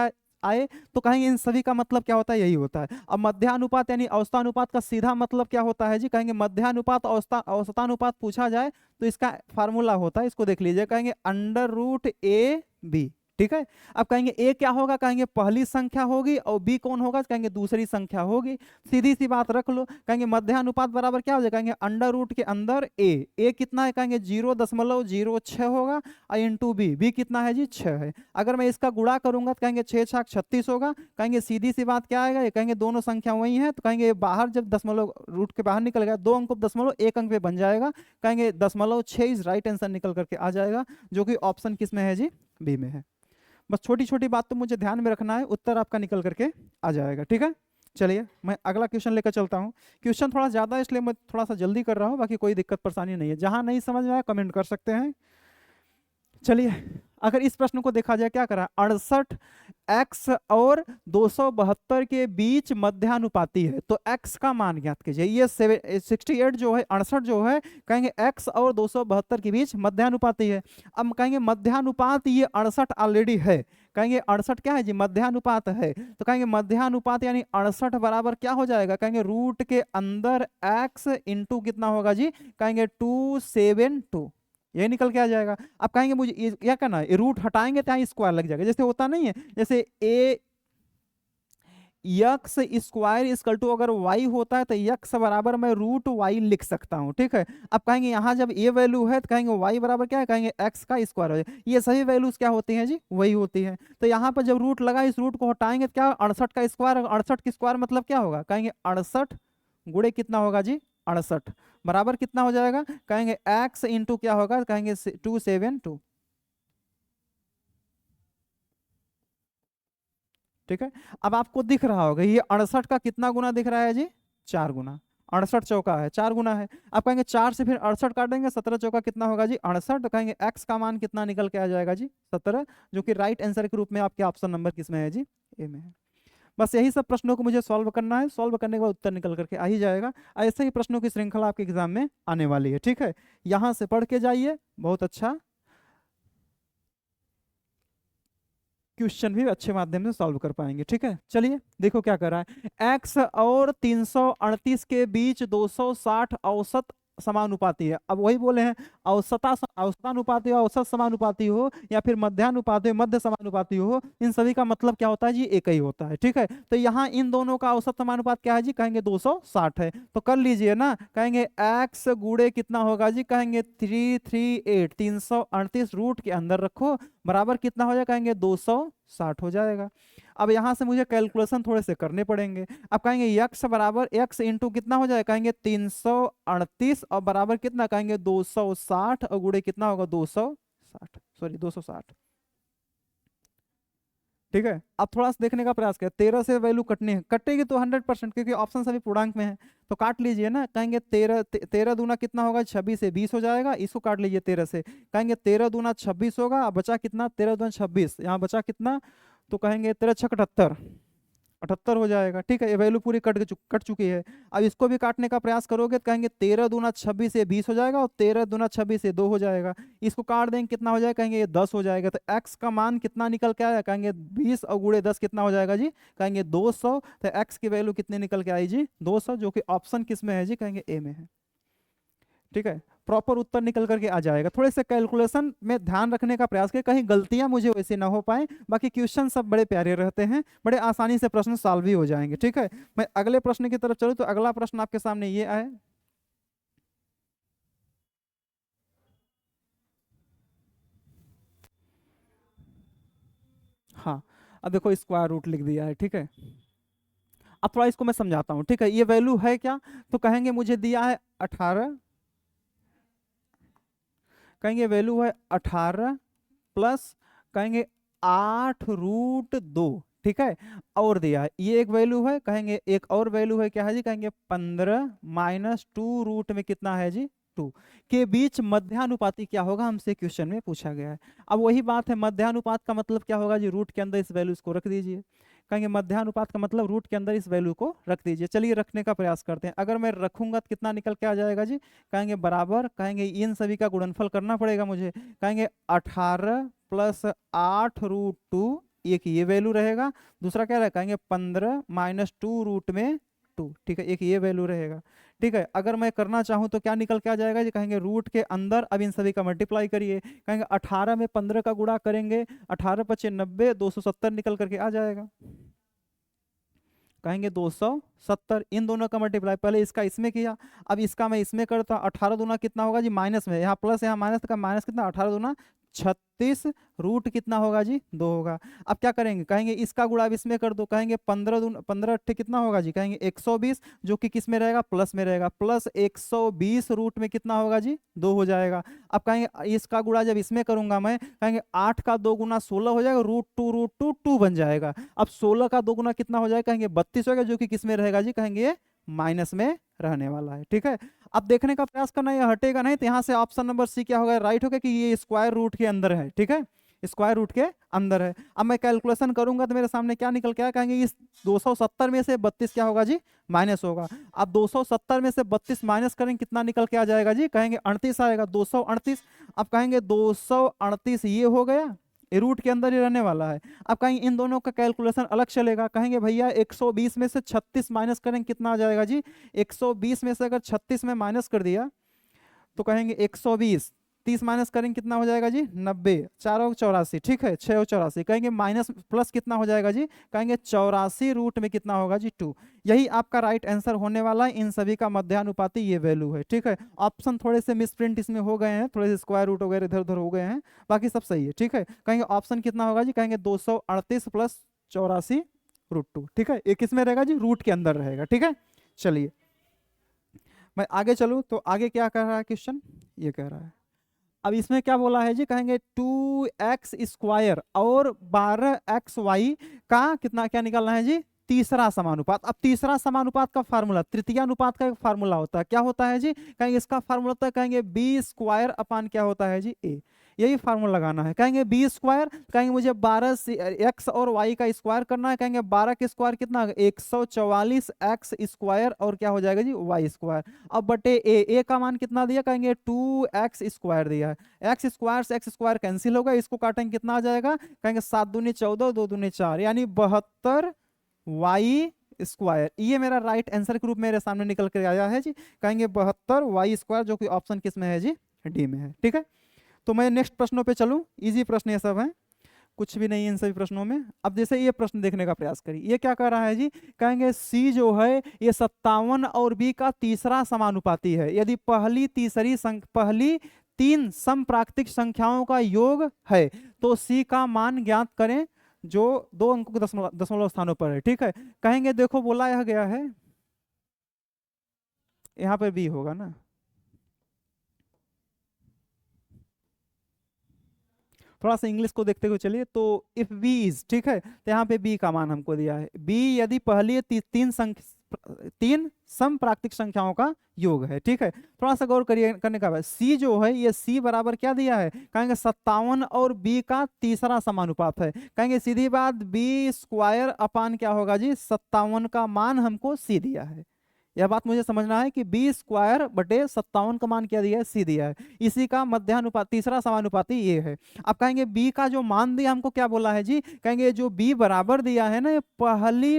आए, तो कहेंगे इन सभी का मतलब क्या होता है, यही होता है। अब मध्यानुपात यानी औसतानुपात का सीधा मतलब क्या होता है जी, कहेंगे मध्यानुपात औसतानुपात पूछा जाए तो इसका फार्मूला होता है, इसको देख लीजिए, कहेंगे √AB। ठीक है। अब कहेंगे ए क्या होगा, कहेंगे पहली संख्या होगी, और बी कौन होगा, कहेंगे दूसरी संख्या होगी। सीधी सी बात रख लो, कहेंगे मध्यानुपात बराबर क्या हो जाएगा, कहेंगे अंडर रूट के अंदर ए कितना है, कहेंगे 0.06 होगा, और इंटू बी कितना है जी 6 है। अगर मैं इसका गुणा करूंगा तो कहेंगे 6 छाक 36 होगा। कहेंगे सीधी सी बात क्या आएगा, ये कहेंगे दोनों संख्या वही है, तो कहेंगे बाहर जब दशमलव रूट के बाहर निकल गया, 2 अंक को दशमलव 1 अंक पे बन जाएगा, कहेंगे 0.6 इज राइट आंसर निकल करके आ जाएगा, जो कि ऑप्शन किस में है जी, बी में है। बस छोटी छोटी बात तो मुझे ध्यान में रखना है, उत्तर आपका निकल करके आ जाएगा। ठीक है, चलिए मैं अगला क्वेश्चन लेकर चलता हूँ। क्वेश्चन थोड़ा ज़्यादा है इसलिए मैं थोड़ा सा जल्दी कर रहा हूँ, बाकी कोई दिक्कत परेशानी नहीं है। जहाँ नहीं समझ में आया कमेंट कर सकते हैं। चलिए, अगर इस प्रश्न को देखा जाए, क्या करा, 68x और 272 के बीच मध्यानुपाती है, तो x का मान ज्ञात कीजिए। ये 68 जो है, 68 जो है, कहेंगे x और 272 के बीच मध्यानुपाती है। अब कहेंगे मध्यानुपात ये 68 ऑलरेडी है, कहेंगे 68 क्या है जी, मध्यानुपात है, तो कहेंगे मध्यानुपात यानी 68 बराबर क्या हो जाएगा, कहेंगे रूट के अंदर x इंटू कितना होगा जी, कहेंगे 272, ये निकल के आ जाएगा। अब कहेंगे मुझे क्या करना है, रूट हटाएंगे तो यहाँ स्क्वायर लग जाएगा, जैसे होता नहीं है, जैसे ए यक्स स्क्वायर इक्वल टू अगर y होता है तो यक्स बराबर मैं √y लिख सकता हूँ। ठीक है। अब कहेंगे यहाँ जब ये वैल्यू है तो कहेंगे y बराबर क्या है, कहेंगे x का स्क्वायर हो जाए। ये सभी वैल्यूज क्या होती हैं जी, वही होती है। तो यहाँ पर जब रूट लगा, इस रूट को हटाएंगे तो क्या, 68 का स्क्वायर, 68 का स्क्वायर मतलब क्या होगा, कहेंगे 68 गुणे कितना होगा जी, 68 बराबर कितना हो जाएगा, कहेंगे x इंटू क्या होगा, कहेंगे 272। ठीक है। अब आपको दिख रहा होगा ये 68 का कितना गुना दिख रहा है जी, 4 गुना। 68 चौका है, 4 गुना है। आप कहेंगे 4 से फिर 68 काटेंगे, 17 चौका कितना होगा जी, 68। तो कहेंगे x का मान कितना निकल के आ जाएगा जी, 17, जो कि राइट आंसर के रूप में आपके ऑप्शन नंबर किस में है जी, ए में है। बस यही सब प्रश्नों को मुझे सॉल्व करना है, सॉल्व करने के बाद उत्तर निकल करके आ ही जाएगा। ऐसे ही प्रश्नों की श्रृंखला आपके एग्जाम में आने वाली है। ठीक है, यहाँ से पढ़ के जाइए, बहुत अच्छा क्वेश्चन भी अच्छे माध्यम से सॉल्व कर पाएंगे। ठीक है, चलिए देखो क्या कर रहा है, x और 338 के बीच 260 औसत समानुपाती है। अब वही बोले हैं, औसतानुपाती हो, औसत समानुपाती हो, या फिर मध्यानुपाती हो, मध्य समानुपाती हो, इन सभी का मतलब क्या होता है जी, एक ही होता है। ठीक है, तो यहाँ इन दोनों का औसत समानुपात क्या है जी, कहेंगे 260 है। तो कर लीजिए ना, कहेंगे x गुणे कितना होगा जी, कहेंगे 338, 338 रूट के अंदर रखो, बराबर कितना हो जाएगा, कहेंगे 260 हो जाएगा। अब यहां से मुझे कैलकुलेशन थोड़े से करने पड़ेंगे। अब कहेंगे यक्स बराबर x इंटू कितना हो जाएगा, कहेंगे 338 और बराबर कितना, कहेंगे 260 और गुणे कितना होगा 260, सॉरी 260। ठीक है, अब थोड़ा सा देखने का प्रयास करें, 13 से वैल्यू कटेगी तो 100%, क्योंकि ऑप्शन सभी पूर्णांक में है, तो काट लीजिए ना। कहेंगे 13 दूना कितना होगा, 26 से 20 हो जाएगा, इसको काट लीजिए 13 से, कहेंगे 13 दूना 26 होगा, बचा कितना, 13 दूना 26, यहाँ बचा कितना, तो कहेंगे 13 छक 78, 78 हो जाएगा। ठीक है, ये वैल्यू पूरी कट चुकी है। अब इसको भी काटने का प्रयास करोगे तो कहेंगे 13 दूना 26 से 20 हो जाएगा, और 13 दूना 26 से 2 हो जाएगा। इसको काट देंगे कितना हो जाएगा, कहेंगे ये 10 हो जाएगा। तो x का मान कितना निकल के आया, कहेंगे 20 और गुणे 10 कितना हो जाएगा जी, कहेंगे 200। तो x की वैल्यू कितनी निकल के आई जी, 200, जो कि ऑप्शन किस में है जी, कहेंगे ए में है। ठीक है, प्रॉपर उत्तर निकल करके आ जाएगा। थोड़े से कैलकुलेशन में ध्यान रखने का प्रयास करें, कहीं गलतियां मुझे वैसे ना हो पाए। बाकी क्वेश्चन सब बड़े प्यारे रहते हैं, बड़े आसानी से प्रश्न सॉल्व भी हो जाएंगे। ठीक है, मैं अगले प्रश्न की तरफ चलूं तो अगला प्रश्न आपके सामने ये आए, हाँ। अब देखो स्क्वायर रूट लिख दिया है। ठीक है, अब थोड़ा इसको मैं समझाता हूँ। ठीक है, ये वैल्यू है क्या, तो कहेंगे मुझे दिया है 18, कहेंगे वैल्यू है 18 प्लस कहेंगे 8√2। ठीक है, और दिया है ये एक वैल्यू है, कहेंगे एक और वैल्यू है क्या है जी, कहेंगे 15 माइनस 2 रूट में कितना है जी, 2 के बीच मध्यानुपाती क्या होगा, हमसे क्वेश्चन में पूछा गया है। अब वही बात है, मध्यानुपात का मतलब क्या होगा जी, रूट के अंदर इस वैल्यूज को रख दीजिए। कहेंगे मध्यानुपात का मतलब रूट के अंदर इस वैल्यू को रख दीजिए। चलिए रखने का प्रयास करते हैं। अगर मैं रखूंगा तो कितना निकल के आ जाएगा जी, कहेंगे बराबर, कहेंगे इन सभी का गुणनफल करना पड़ेगा मुझे, कहेंगे 18 + 8√2, एक ये वैल्यू रहेगा, दूसरा क्या रहेगा, कहेंगे 15 - 2√2, ठीक है, एक ये वैल्यू रहेगा। ठीक है, अगर मैं करना चाहूँ तो क्या निकल के आ जाएगा जी, कहेंगे रूट के अंदर अब इन सभी का मल्टीप्लाई करिए, कहेंगे 18 में 15 का गुणा करेंगे, 18 × 5 = 90, 270 निकल करके आ जाएगा, कहेंगे 270। इन दोनों का मल्टीप्लाई पहले इसका इसमें किया, अब इसका मैं इसमें करता, 18 दूना कितना होगा जी, माइनस में, यहाँ प्लस यहाँ माइनस का माइनस कितना, 18 दूना 36, रूट कितना होगा जी, 2 होगा। अब क्या करेंगे, कहेंगे इसका गुणा अब इसमें कर दो, कहेंगे 15 अट्ठे कितना होगा जी, कहेंगे 120, जो कि किस में रहेगा, प्लस में रहेगा, प्लस 120 रूट में कितना होगा जी, 2 हो जाएगा। अब कहेंगे इसका गुणा जब इसमें करूंगा मैं, कहेंगे 8 का 2 गुना 16 हो जाएगा, √2 बन जाएगा। अब 16 का 2 गुना कितना हो जाएगा, कहेंगे 32 होगा, जो कि किस में रहेगा जी, कहेंगे ये माइनस में रहने वाला है। ठीक है, अब देखने का प्रयास करना, ये हटेगा नहीं, तो यहाँ से ऑप्शन नंबर सी क्या होगा, राइट होगा कि ये स्क्वायर रूट के अंदर है। ठीक है, स्क्वायर रूट के अंदर है। अब मैं कैलकुलेशन करूंगा तो मेरे सामने क्या निकल के आया, कहेंगे इस 270 में से 32 क्या होगा जी, माइनस होगा। अब 270 में से 32 माइनस करेंगे, कितना निकल के आ जाएगा जी, कहेंगे 38 आएगा, 238। अब कहेंगे 238 ये हो गया, ये रूट के अंदर ही रहने वाला है। अब कहेंगे इन दोनों का कैलकुलेशन अलग चलेगा, कहेंगे भैया 120 में से 36 माइनस करेंगे, कितना आ जाएगा जी, 120 में से अगर 36 में माइनस कर दिया तो कहेंगे 120, 30 माइनस करेंगे कितना हो जाएगा जी, 90, 4 और 84, ठीक है, 6 और 84, कहेंगे माइनस प्लस कितना हो जाएगा जी, कहेंगे 84 रूट में कितना होगा जी, 2। यही आपका राइट आंसर होने वाला है। इन सभी का मध्यानुपाती ये वैल्यू है। ठीक है, ऑप्शन थोड़े से मिसप्रिंट इसमें हो गए हैं, थोड़े से स्क्वायर रूट वगैरह इधर उधर हो गए हैं, बाकी सब सही है। ठीक है, कहेंगे ऑप्शन कितना होगा जी, कहेंगे 238 + 84√2। ठीक है, ये किस में रहेगा जी, रूट के अंदर रहेगा। ठीक है, चलिए मैं आगे चलूँ तो आगे क्या कह रहा है क्वेश्चन, ये कह रहा है, अब इसमें क्या बोला है जी, कहेंगे 2x² और 12xy का कितना क्या निकालना है जी, तीसरा समानुपात। अब तीसरा समानुपात का फार्मूला तृतीय अनुपात का एक फार्मूला होता है, क्या होता है जी, कहेंगे इसका फार्मूला होता है, कहेंगे b² अपान क्या होता है जी, a। यही फार्मूला लगाना है, कहेंगे b², कहेंगे मुझे 12 x और y का स्क्वायर करना है, कहेंगे 12 के स्क्वायर कितना, 144 x² और क्या हो जाएगा जी, y²। अब बटे a का मान कितना दिया, कहेंगे 2x² दिया है, x² से x² कैंसिल होगा, इसको काटेंगे कितना आ जाएगा, कहेंगे 7 दूनी 14, 2 दूनी 4, यानी 72 y²। ये मेरा राइट आंसर के रूप मेरे सामने निकल कर आया है जी, कहेंगे 72 y², जो कि ऑप्शन किस में है जी, डी में है। ठीक है, तो मैं नेक्स्ट प्रश्नों पे चलूं, इजी प्रश्न ये सब हैं, कुछ भी नहीं है इन सभी प्रश्नों में। अब जैसे ये प्रश्न देखने का प्रयास करिए, ये क्या कर रहा है जी, कहेंगे सी जो है ये 57 और बी का तीसरा समानुपाती है, यदि पहली 3 समप्राकृतिक संख्याओं का योग है तो सी का मान ज्ञात करें जो 2 अंकों के दशमलव स्थानों पर है। ठीक है, कहेंगे देखो बोला यह गया है, यहाँ पर बी होगा ना, थोड़ा सा इंग्लिश को देखते हुए चलिए, तो इफ बी इज, ठीक है, तो यहाँ पे बी का मान हमको दिया है, बी यदि पहली 3 समप्राकृतिक संख्याओं का योग है। ठीक है, थोड़ा सा गौर करिए करने का, सी जो है ये सी बराबर क्या दिया है, कहेंगे 57 और बी का तीसरा समानुपात है, कहेंगे सीधी बात b² अपान क्या होगा जी, 57 का मान हमको सी दिया है। यह बात मुझे समझना है कि b² बटे 57 का मान क्या दिया है, सी दिया है, इसी का मध्यानुपात तीसरा समानुपाती ये है। अब कहेंगे b का जो मान दिया हमको क्या बोला है जी, कहेंगे जो b बराबर दिया है ना, ये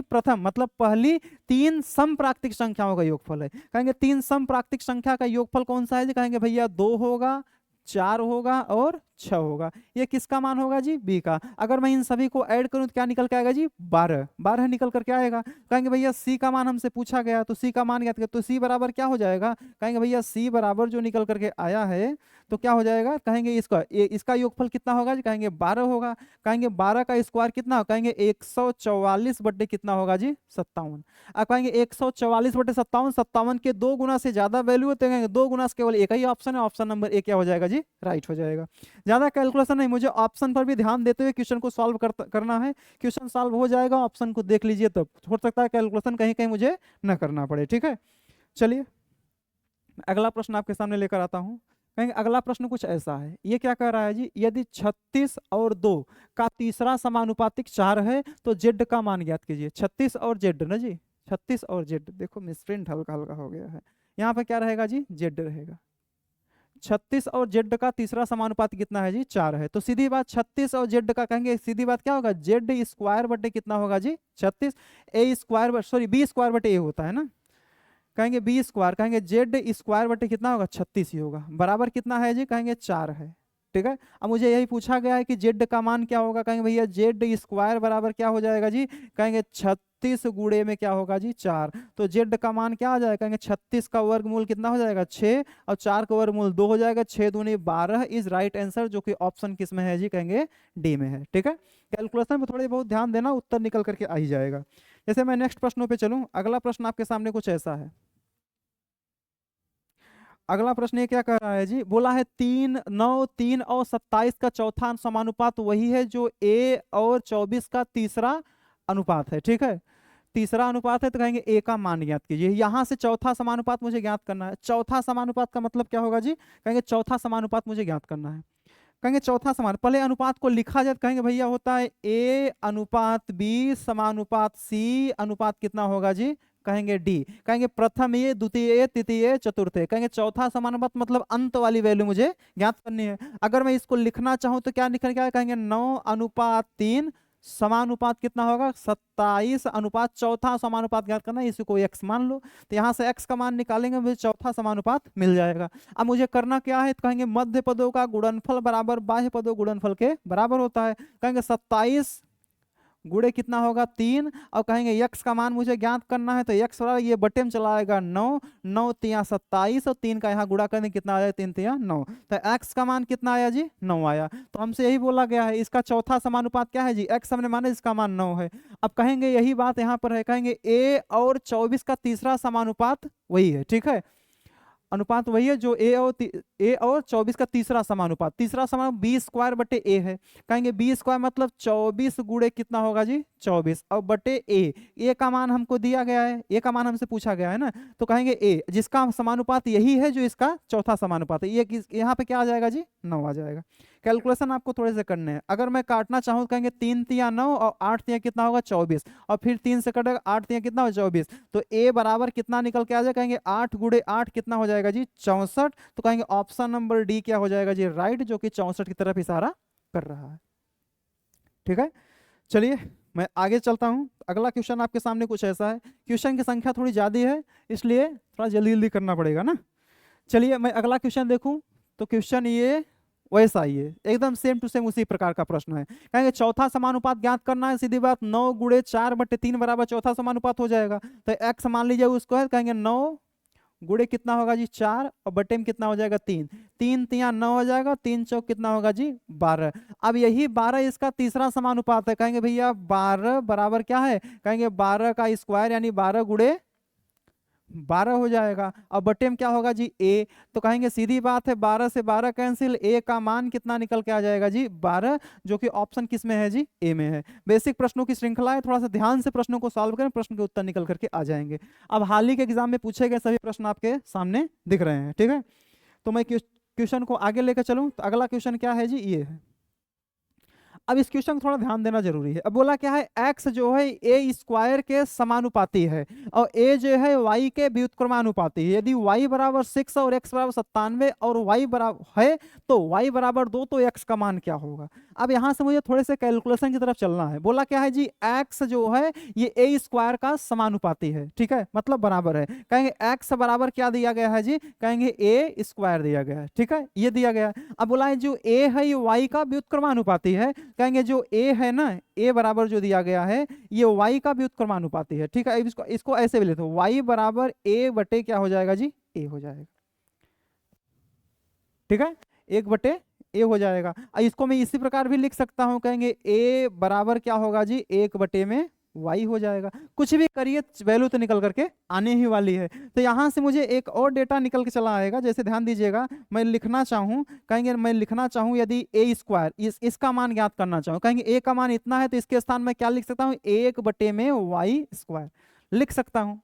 प्रथम मतलब पहली 3 समप्राकृतिक संख्याओं का योगफल है। कहेंगे 3 समप्राकृतिक संख्या का योगफल कौन सा है जी, कहेंगे भैया 2 होगा, 4 होगा और 6 होगा। ये किसका मान होगा जी, बी का। अगर मैं इन सभी को ऐड करूं तो क्या निकल के आएगा जी, 12 निकल कर क्या आएगा। कहेंगे भैया सी का मान हमसे पूछा गया, तो सी का मान ज्ञात किया, तो सी बराबर क्या हो जाएगा, कहेंगे भैया सी बराबर जो निकल करके आया है तो क्या हो जाएगा, कहेंगे इसका योगफल कितना होगा जी, कहेंगे 12 होगा। कहेंगे 12 का स्क्वायर कितना, कहेंगे 144 बटे कितना होगा जी, 57। अब कहेंगे 144 बटे 57, 57 के 2 गुना से ज्यादा वैल्यू होते हैं, 2 गुना से केवल एक ही ऑप्शन है, ऑप्शन नंबर ए क्या हो जाएगा जी, राइट हो जाएगा। ज्यादा कैलकुलेशन नहीं, मुझे ऑप्शन पर भी ध्यान देते हुए क्वेश्चन को सॉल्व करना है। क्वेश्चन सॉल्व हो जाएगा, ऑप्शन को देख लीजिए, तब हो सकता है कैलकुलेशन कहीं कहीं मुझे न करना पड़े। ठीक है, चलिए अगला प्रश्न आपके सामने लेकर आता हूं। कहेंगे अगला प्रश्न कुछ ऐसा है, ये क्या कह रहा है जी, यदि 36 और 2 का तीसरा समानुपातिक 4 है तो जेड का मान ज्ञात कीजिए। 36 और जेड ना जी, 36 और जेड, देखो मिसप्रिंट हल्का हल्का हो गया है, यहाँ पे क्या रहेगा जी, जेड रहेगा। 36 और जेड का तीसरा समानुपात कितना है जी, 4 है। तो सीधी बात 36 और जेड का कहेंगे, सीधी बात क्या होगा, जेड स्क्वायर बटे कितना होगा जी, 36, ए स्क्वायर सॉरी बी स्क्वायर बटे ए होता है ना, कहेंगे बी स्क्वायर, कहेंगे जेड स्क्वायर बटे कितना होगा, 36 ही होगा, बराबर कितना है जी, कहेंगे 4 है। ठीक है, अब मुझे यही पूछा गया है कि जेड का मान क्या होगा, कहेंगे भैया जेड स्क्वायर बराबर क्या हो जाएगा जी, कहेंगे 36 गुणे में क्या होगा जी, 4। तो जेड का मान क्या आ जाएगा, कहेंगे 36 का वर्गमूल कितना हो जाएगा, 6, और 4 का वर्गमूल 2 हो जाएगा, 6 दूनी 12 इज राइट आंसर, जो कि ऑप्शन किस में है जी, कहेंगे डी में है। ठीक है, कैलकुलेशन में थोड़ी बहुत ध्यान देना, उत्तर निकल करके आ ही जाएगा। जैसे मैं नेक्स्ट प्रश्नों पे चलूं, अगला प्रश्न आपके सामने कुछ ऐसा है। अगला प्रश्न ये क्या कह रहा है जी, बोला है 3, 9, 3 और 27 का चौथा समानुपात वही है जो ए और 24 का तीसरा अनुपात है। ठीक है, तीसरा अनुपात है तो कहेंगे ए का मान ज्ञात कीजिए। यहां से चौथा समानुपात मुझे ज्ञात करना है। चौथा समानुपात का मतलब क्या होगा जी, कहेंगे चौथा समानुपात मुझे ज्ञात करना है। कहेंगे चौथा समान, पहले अनुपात को लिखा जाए, कहेंगे भैया होता है ए अनुपात बी समानुपात सी अनुपात कितना होगा जी, कहेंगे डी। कहेंगे प्रथम ये, द्वितीय, तृतीय, चतुर्थ। कहेंगे चौथा समानुपात मतलब अंत वाली वैल्यू मुझे ज्ञात करनी है। अगर मैं इसको लिखना चाहूं तो क्या लिखने का, कहेंगे 9:3 समानुपात कितना होगा, 27 अनुपात चौथा समानुपात ज्ञात करना है, इसी को x मान लो। तो यहाँ से x का मान निकालेंगे, मुझे चौथा समानुपात मिल जाएगा। अब मुझे करना क्या है, तो कहेंगे मध्य पदों का गुणनफल बराबर बाह्य पदों गुणनफल के बराबर होता है। कहेंगे 27 गुणे कितना होगा 3, और कहेंगे x का मान मुझे ज्ञात करना है, तो x वाला ये बटे में चला आएगा 9, 9 तिया 27, और 3 का यहाँ गुणा करने कितना आया, 3 तिया 9, तो x का मान कितना आया जी, 9 आया। तो हमसे यही बोला गया है, इसका चौथा समानुपात क्या है जी, x हमने माना जिसका मान 9 है। अब कहेंगे यही बात यहाँ पर है, कहेंगे a और 24 का तीसरा समानुपात वही है। ठीक है, अनुपात वही है जो ए और 24 का तीसरा समानुपात, तीसरा समानुपात बी स्क्वायर बटे ए है। कहेंगे बी स्क्वायर मतलब 24 गुणे कितना होगा जी, 24, और बटे ए का मान हमको दिया गया है, ए का मान हमसे पूछा गया है ना, तो कहेंगे ए जिसका समानुपात यही है जो इसका चौथा समानुपात है, ये यहाँ पे क्या आ जाएगा जी, 9 आ जाएगा। कैलकुलेशन आपको थोड़े से करने हैं। अगर मैं काटना चाहूँ तो कहेंगे 3 तिया 9 और 8 तिया कितना होगा 24, और फिर 3 से कटेगा 8 तिया कितना होगा 24, तो ए बराबर कितना निकल के आ जाएगा, कहेंगे 8 गुणे 8 कितना हो जाएगा जी 64। तो कहेंगे ऑप्शन नंबर डी क्या हो जाएगा जी, राइट, जो कि 64 की तरफ इशारा कर रहा है। ठीक है, चलिए मैं आगे चलता हूं। अगला क्वेश्चन आपके सामने कुछ ऐसा है, क्वेश्चन की संख्या थोड़ी ज्यादा है इसलिए थोड़ा जल्दी जल्दी करना पड़ेगा ना। चलिए मैं अगला क्वेश्चन देखूं, तो क्वेश्चन ये वैसा ही है, एकदम सेम टू सेम उसी प्रकार का प्रश्न है। कहेंगे चौथा समानुपात ज्ञात करना है, सीधी बात 9 गुणे 4 बटे 3 बराबर चौथा समानुपात हो जाएगा। तो x मान लीजिए उसको है, कहेंगे 9 गुणे कितना होगा जी 4, और बटे में कितना हो जाएगा 3, 3 तिया 9 हो जाएगा, 3 चौक कितना होगा जी 12। अब यही 12 इसका तीसरा समानुपात है। कहेंगे भैया 12 बराबर क्या है, कहेंगे 12 का स्क्वायर यानी 12 गुणे 12 हो जाएगा, और बटे में क्या होगा जी ए। तो कहेंगे सीधी बात है 12 से 12 कैंसिल, ए का मान कितना निकल के आ जाएगा जी 12, जो कि ऑप्शन किस में है जी, ए में है। बेसिक प्रश्नों की श्रृंखला है, थोड़ा सा ध्यान से प्रश्नों को सॉल्व करें, प्रश्न के उत्तर निकल करके आ जाएंगे। अब हाल ही के एग्जाम में पूछे गए सभी प्रश्न आपके सामने दिख रहे हैं। ठीक है, तो मैं क्वेश्चन को आगे लेकर चलूँ, तो अगला क्वेश्चन क्या है जी, ये है। अब इस क्वेश्चन को थोड़ा ध्यान देना जरूरी है। अब बोला क्या है, x जो है ए स्क्वायर के समानुपाती है, और a जो है y के व्युत्क्रमानुपाती है। यदि y बराबर 6 और x बराबर 97 और y बराबर है तो y बराबर 2, तो x का मान क्या होगा। अब यहाँ से मुझे थोड़े से कैलकुलेशन की तरफ चलना है। बोला क्या है जी, x जो है ये a स्क्वायर का समानुपाती है। ठीक है, मतलब बराबर है। कहेंगे x बराबर क्या दिया गया है जी, कहेंगे a स्क्वायर दिया गया है। ठीक है, ये दिया गया है। अब बोला है जो a है ये y का व्युत्क्रमानुपाती है। कहेंगे जो a है ना, a बराबर जो दिया गया है ये y का व्युत्क्रमानुपाती है। ठीक है, इसको ऐसे भी लेते हो, y बराबर a बटे क्या हो जाएगा जी, a हो जाएगा। ठीक है, 1 बटे a हो जाएगा। इसको मैं इसी प्रकार भी लिख सकता हूं, कहेंगे a बराबर क्या होगा जी, 1 बटे में y हो जाएगा। कुछ भी करिए वैल्यू तो निकल करके आने ही वाली है। तो यहाँ से मुझे एक और डेटा निकल के चला आएगा। जैसे ध्यान दीजिएगा, मैं लिखना चाहूँ, कहेंगे मैं लिखना चाहूँ यदि a स्क्वायर इसका मान ज्ञात करना चाहूँ, कहेंगे a का मान इतना है, तो इसके स्थान में क्या लिख सकता हूँ, 1 बटे में y स्क्वायर लिख सकता हूँ।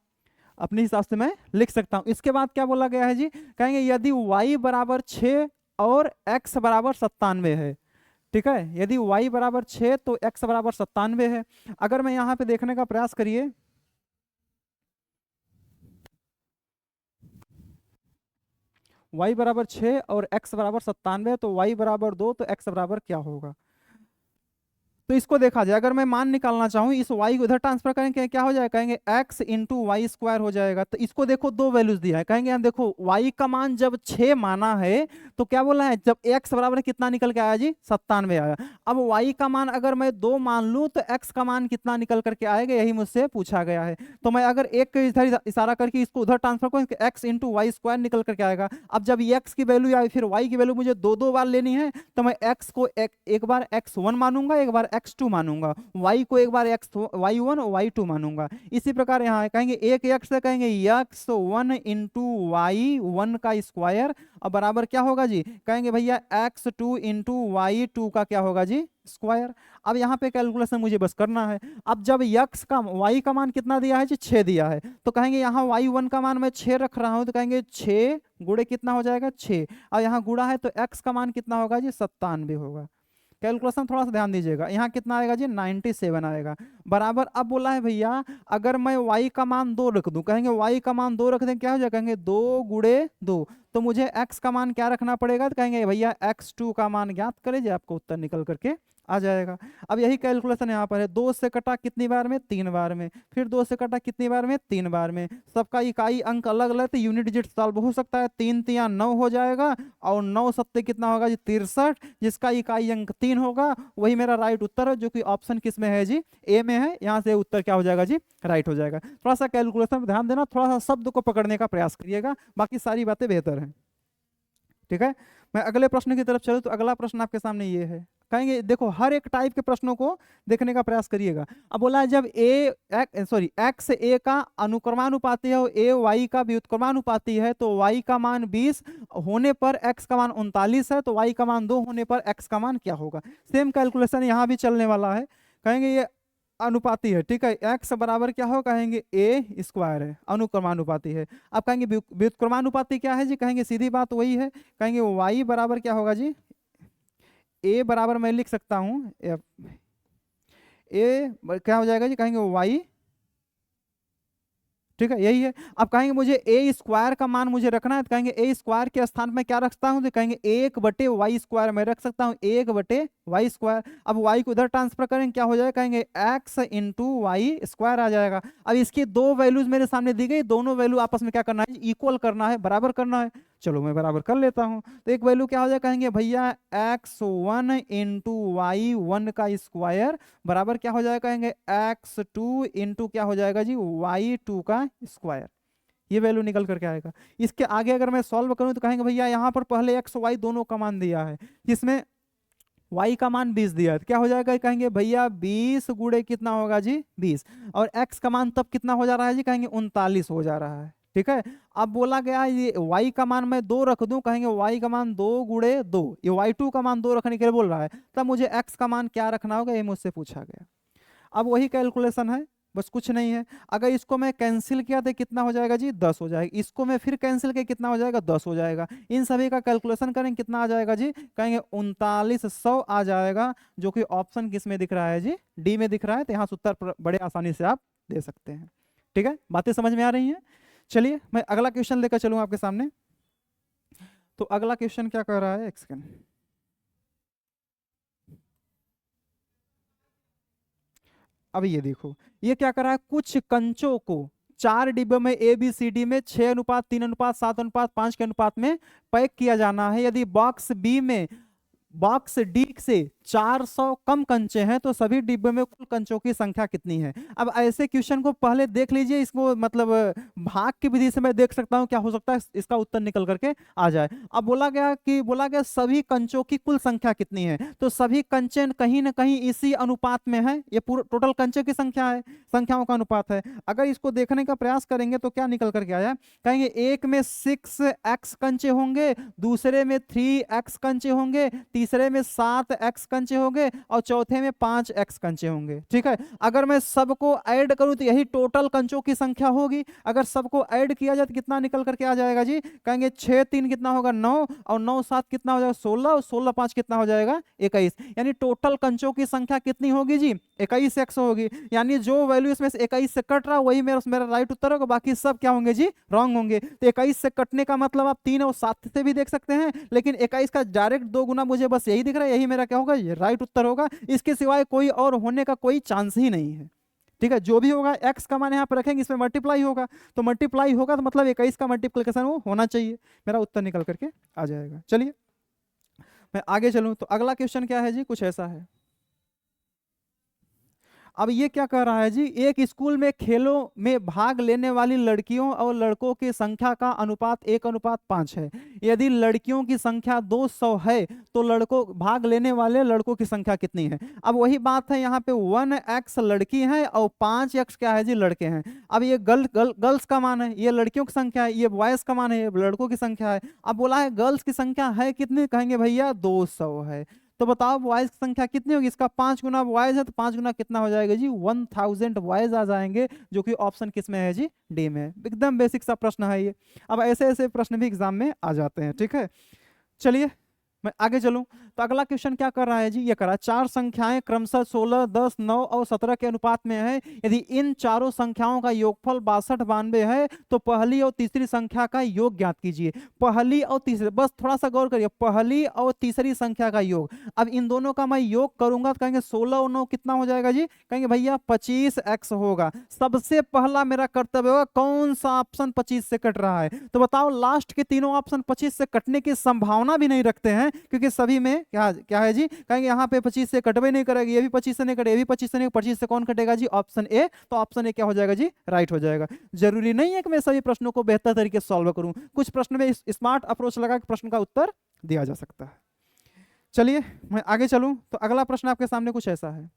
अपने हिसाब से मैं लिख सकता हूँ। इसके बाद क्या बोला गया है जी, कहेंगे यदि y बराबर 6 और x बराबर 97 है, ठीक है, यदि y बराबर 6 तो x बराबर 97 है। अगर मैं यहाँ पे देखने का प्रयास करिए, y बराबर 6 और x बराबर 97 तो y बराबर 2 तो x बराबर क्या होगा। तो इसको देखा जाए, अगर मैं मान निकालना चाहूँ इस y को इधर ट्रांसफर करेंगे क्या हो जाएगा, कहेंगे x इंटू वाई स्क्वायर हो जाएगा। तो इसको देखो दो वैल्यूज दिया है, कहेंगे हम देखो y का मान जब 6 माना है तो क्या बोला है, जब x बराबर कितना निकल के आया जी, 97 आया। अब y का मान अगर मैं 2 मान लूँ तो x का मान कितना निकल करके आएगा, यही मुझसे पूछा गया है। तो मैं अगर एक के इधर इशारा करके इसको उधर ट्रांसफर करूँ, x इंटू वाई स्क्वायर निकल करके आएगा। अब जब x की वैल्यू या फिर y की वैल्यू मुझे दो बार लेनी है तो मैं x को एक बार x1 मानूंगा, एक बार x2 मानूंगा, y को एक बार y1 और y2 मानूंगा। इसी प्रकार यहाँ कहेंगे एक x से कहेंगे x1 इंटू y1 का स्क्वायर और बराबर क्या होगा जी, कहेंगे भैया x2 इंटू y2 का क्या होगा जी, स्क्वायर। अब यहाँ पे कैलकुलेशन मुझे बस करना है। अब जब x का y का मान कितना दिया है जी, 6 दिया है, तो कहेंगे यहाँ y1 का मान मैं 6 रख रहा हूँ तो कहेंगे 6 गुणे कितना हो जाएगा 6, और यहाँ गुणा है तो x का मान कितना होगा जी, 97 होगा। कैलकुलेशन थोड़ा सा ध्यान दीजिएगा, यहाँ कितना आएगा जी, 97 आएगा। बराबर अब बोला है भैया अगर मैं y का मान 2 रख दूं, कहेंगे y का मान 2 रख दें क्या हो जाएगा, कहेंगे 2 गुणे 2, तो मुझे x का मान क्या रखना पड़ेगा, तो कहेंगे भैया x2 का मान ज्ञात करें, आपको उत्तर निकल करके आ जाएगा। अब यही कैलकुलेशन यहाँ पर है, 2 से कटा कितनी बार में, 3 बार में, फिर 2 से कटा कितनी बार में, 3 बार में। सबका इकाई अंक अलग अलग तो यूनिट डिजिट सॉल्व हो सकता है, 3 तिया 9 हो जाएगा और 9 सत्ते कितना होगा जी, 63, जिसका इकाई अंक 3 होगा, वही मेरा राइट उत्तर है, जो कि ऑप्शन किस में है जी, ए में है। यहाँ से उत्तर क्या हो जाएगा जी, राइट हो जाएगा। थोड़ा सा कैलकुलेशन में ध्यान देना, थोड़ा सा शब्द को पकड़ने का प्रयास करिएगा, बाकी सारी बातें बेहतर हैं, ठीक है। मैं अगले प्रश्न की तरफ चलूँ तो अगला प्रश्न आपके सामने ये है, कहेंगे देखो हर एक टाइप के प्रश्नों को देखने का प्रयास करिएगा। अब बोला है जब x a का अनुक्रमानुपाती है और a y का व्युत्क्रमानुपाती है तो y का मान 20 होने पर x का मान 39 है, तो y का मान 2 होने पर x का मान क्या होगा। सेम कैलकुलेशन यहाँ भी चलने वाला है, कहेंगे ये अनुपाती है, ठीक है, x बराबर क्या हो, कहेंगे a स्क्वायर है, अनुक्रमानुपाती है। अब कहेंगे व्युत्क्रमानुपाती क्या है जी, कहेंगे सीधी बात वही है, कहेंगे y बराबर क्या होगा जी, a बराबर मैं लिख सकता हूँ a क्या हो जाएगा जी, कहेंगे y, ठीक है, यही है। अब कहेंगे मुझे ए स्क्वायर का मान मुझे रखना है, तो कहेंगे ए स्क्वायर के स्थान में क्या रखता हूं, तो कहेंगे 1/y स्क्वायर मैं रख सकता हूं, 1/y स्क्वायर। अब y को उधर ट्रांसफर करेंगे क्या हो जाएगा, कहेंगे x इंटू वाई स्क्वायर आ जाएगा। अब इसकी दो वैल्यूज मेरे सामने दी गई, दोनों वैल्यू आपस में क्या करना है, इक्वल करना है, बराबर करना है। चलो मैं बराबर कर लेता हूं, तो एक वैल्यू क्या हो जाएगा, कहेंगे भैया x1 इंटू y1 का स्क्वायर बराबर क्या हो जाएगा, कहेंगे x2 इंटू क्या हो जाएगा जी, y2 का स्क्वायर। ये वैल्यू निकल करके आएगा। इसके आगे अगर मैं सॉल्व करूं तो कहेंगे भैया यहाँ पर पहले x y दोनों का मान दिया है, जिसमें y का मान 20 दिया है, तो क्या हो जाएगा, कहेंगे भैया 20 गुणे कितना होगा जी, 20, और x का मान तब कितना हो जा रहा है जी, कहेंगे 39 हो जा रहा है, ठीक है। अब बोला गया ये y का मान मैं 2 रख दूं, कहेंगे y का मान 2 गुणे 2, ये y2 का मान 2 रखने के लिए बोल रहा है, तब मुझे x का मान क्या रखना होगा, ये मुझसे पूछा गया। अब वही कैलकुलेशन है, बस कुछ नहीं है। अगर इसको मैं कैंसिल किया तो कितना हो जाएगा जी, 10 हो जाएगा, इसको मैं फिर कैंसिल किया कितना हो जाएगा, 10 हो जाएगा। इन सभी का कैलकुलेशन करें कितना आ जाएगा जी, कहेंगे 3900 आ जाएगा, जो कि ऑप्शन किस में दिख रहा है जी, डी में दिख रहा है। तो यहाँ से उत्तर बड़े आसानी से आप दे सकते हैं, ठीक है, बातें समझ में आ रही हैं। चलिए मैं अगला क्वेश्चन लेकर चलूँ आपके सामने। तो अगला क्वेश्चन क्या कह रहा है, एक सेकंड, अब ये देखो ये क्या कर रहा है, कुछ कंचों को 4 डिब्बे में ए बी सी डी में 6:3:7:5 के अनुपात में पैक किया जाना है। यदि बॉक्स बी में बॉक्स डी से 400 कम कंचे हैं तो सभी डिब्बे में कुल कंचों की संख्या कितनी है। अब ऐसे क्वेश्चन को पहले देख लीजिए, इसको मतलब भाग की विधि से मैं देख सकता हूं क्या हो सकता है इसका उत्तर निकल करके आ जाए। अब बोला गया सभी कंचों की कुल संख्या कितनी है, तो सभी कंचे कहीं ना कहीं इसी अनुपात में है, ये पूरा टोटल कंचे की संख्या है, संख्याओं का अनुपात है। अगर इसको देखने का प्रयास करेंगे तो क्या निकल करके आया, कहेंगे एक में 6x कंचे होंगे, दूसरे में 3x कंचे होंगे, तीसरे में 7x कंचे होंगे और चौथे में 5x कंचे होंगे। ठीक है, अगर मैं सबको ऐड करूं तो यही टोटल कंचों की संख्या होगी। अगर सबको ऐड किया जाए तो कितना निकल करके आ जाएगा जी? कहेंगे 6 3 कितना होगा 9, और 9 7 कितना हो जाएगा 16, और 16 5 कितना हो जाएगा 21। यानी टोटल कंचों की संख्या कितनी होगी जी? 21x होगी। यानी जो वैल्यू इसमें से 21 से कट रहा है वही मेरा मेरा राइट उत्तर होगा, बाकी सब क्या होंगे जी? रॉन्ग होंगे। तो 21 से कटने का मतलब आप 3 और 7 से भी देख सकते हैं, लेकिन 21 का डायरेक्ट 2 गुना मुझे बस यही दिख रहा है, यही मेरा क्या होगा? ये राइट उत्तर होगा। इसके सिवाय कोई और होने का कोई चांस ही नहीं है। ठीक है, जो भी होगा x का मान यहाँ पर रखेंगे, इसमें मल्टीप्लाई होगा, तो मल्टीप्लाई होगा तो मतलब 21 का मल्टीप्लिकेशन वो होना चाहिए। मेरा उत्तर निकल करके आ जाएगा। चलिए मैं आगे चलूं तो अगला क्वेश्चन क्या है जी? कुछ ऐसा है। अब ये क्या कह रहा है जी? एक स्कूल में खेलों में भाग लेने वाली लड़कियों और लड़कों की संख्या का अनुपात 1:5 है। यदि लड़कियों की संख्या 200 है तो लड़कों भाग लेने वाले लड़कों की संख्या कितनी है? अब वही बात है, यहाँ पे 1x लड़की है और 5x क्या है जी? लड़के हैं। अब ये गर्ल्स का मान है, ये लड़कियों की संख्या है, ये बॉयज का मान है, ये लड़कों की संख्या है। अब बोला है गर्ल्स की संख्या है कितनी? कहेंगे भैया 200 है। तो बताओ बॉयज की संख्या कितनी होगी? इसका 5 गुना बॉयज है तो 5 गुना कितना हो जाएगा जी? 1000 बॉयज आ जाएंगे, जो कि ऑप्शन किस में है जी? डी में है। एकदम बेसिक सा प्रश्न है ये। अब ऐसे ऐसे प्रश्न भी एग्जाम में आ जाते हैं। ठीक है, चलिए मैं आगे चलूं तो अगला क्वेश्चन क्या कर रहा है जी? ये कर रहा है चार संख्याएं क्रमशः 16, 10, 9 और 17 के अनुपात में है। यदि इन चारों संख्याओं का योगफल 62, 92 है तो पहली और तीसरी संख्या का योग ज्ञात कीजिए। पहली और तीसरी, बस थोड़ा सा गौर करिए, पहली और तीसरी संख्या का योग। अब इन दोनों का मैं योग करूंगा तो कहेंगे 16 और 9 कितना हो जाएगा जी? कहेंगे भैया 25x होगा। सबसे पहला मेरा कर्तव्य होगा कौन सा ऑप्शन 25 से कट रहा है? तो बताओ लास्ट के तीनों ऑप्शन 25 से कटने की संभावना भी नहीं रखते हैं, क्योंकि सभी में क्या क्या है जी? कहेंगे यहाँ पे 25 से कटवे नहीं करेगी, ये भी 25 से नहीं कटे, ये भी 25 से नहीं, 25 से कौन कटेगा जी? Option A. तो ऑप्शन ए क्या हो जाएगा जी? राइट हो जाएगा। जरूरी नहीं है कि मैं सभी प्रश्नों को बेहतर तरीके से सॉल्व करूं, कुछ प्रश्न में स्मार्ट अप्रोच लगा के प्रश्न का उत्तर दिया जा सकता है। चलिए मैं आगे चलूं तो अगला प्रश्न आपके सामने कुछ ऐसा है।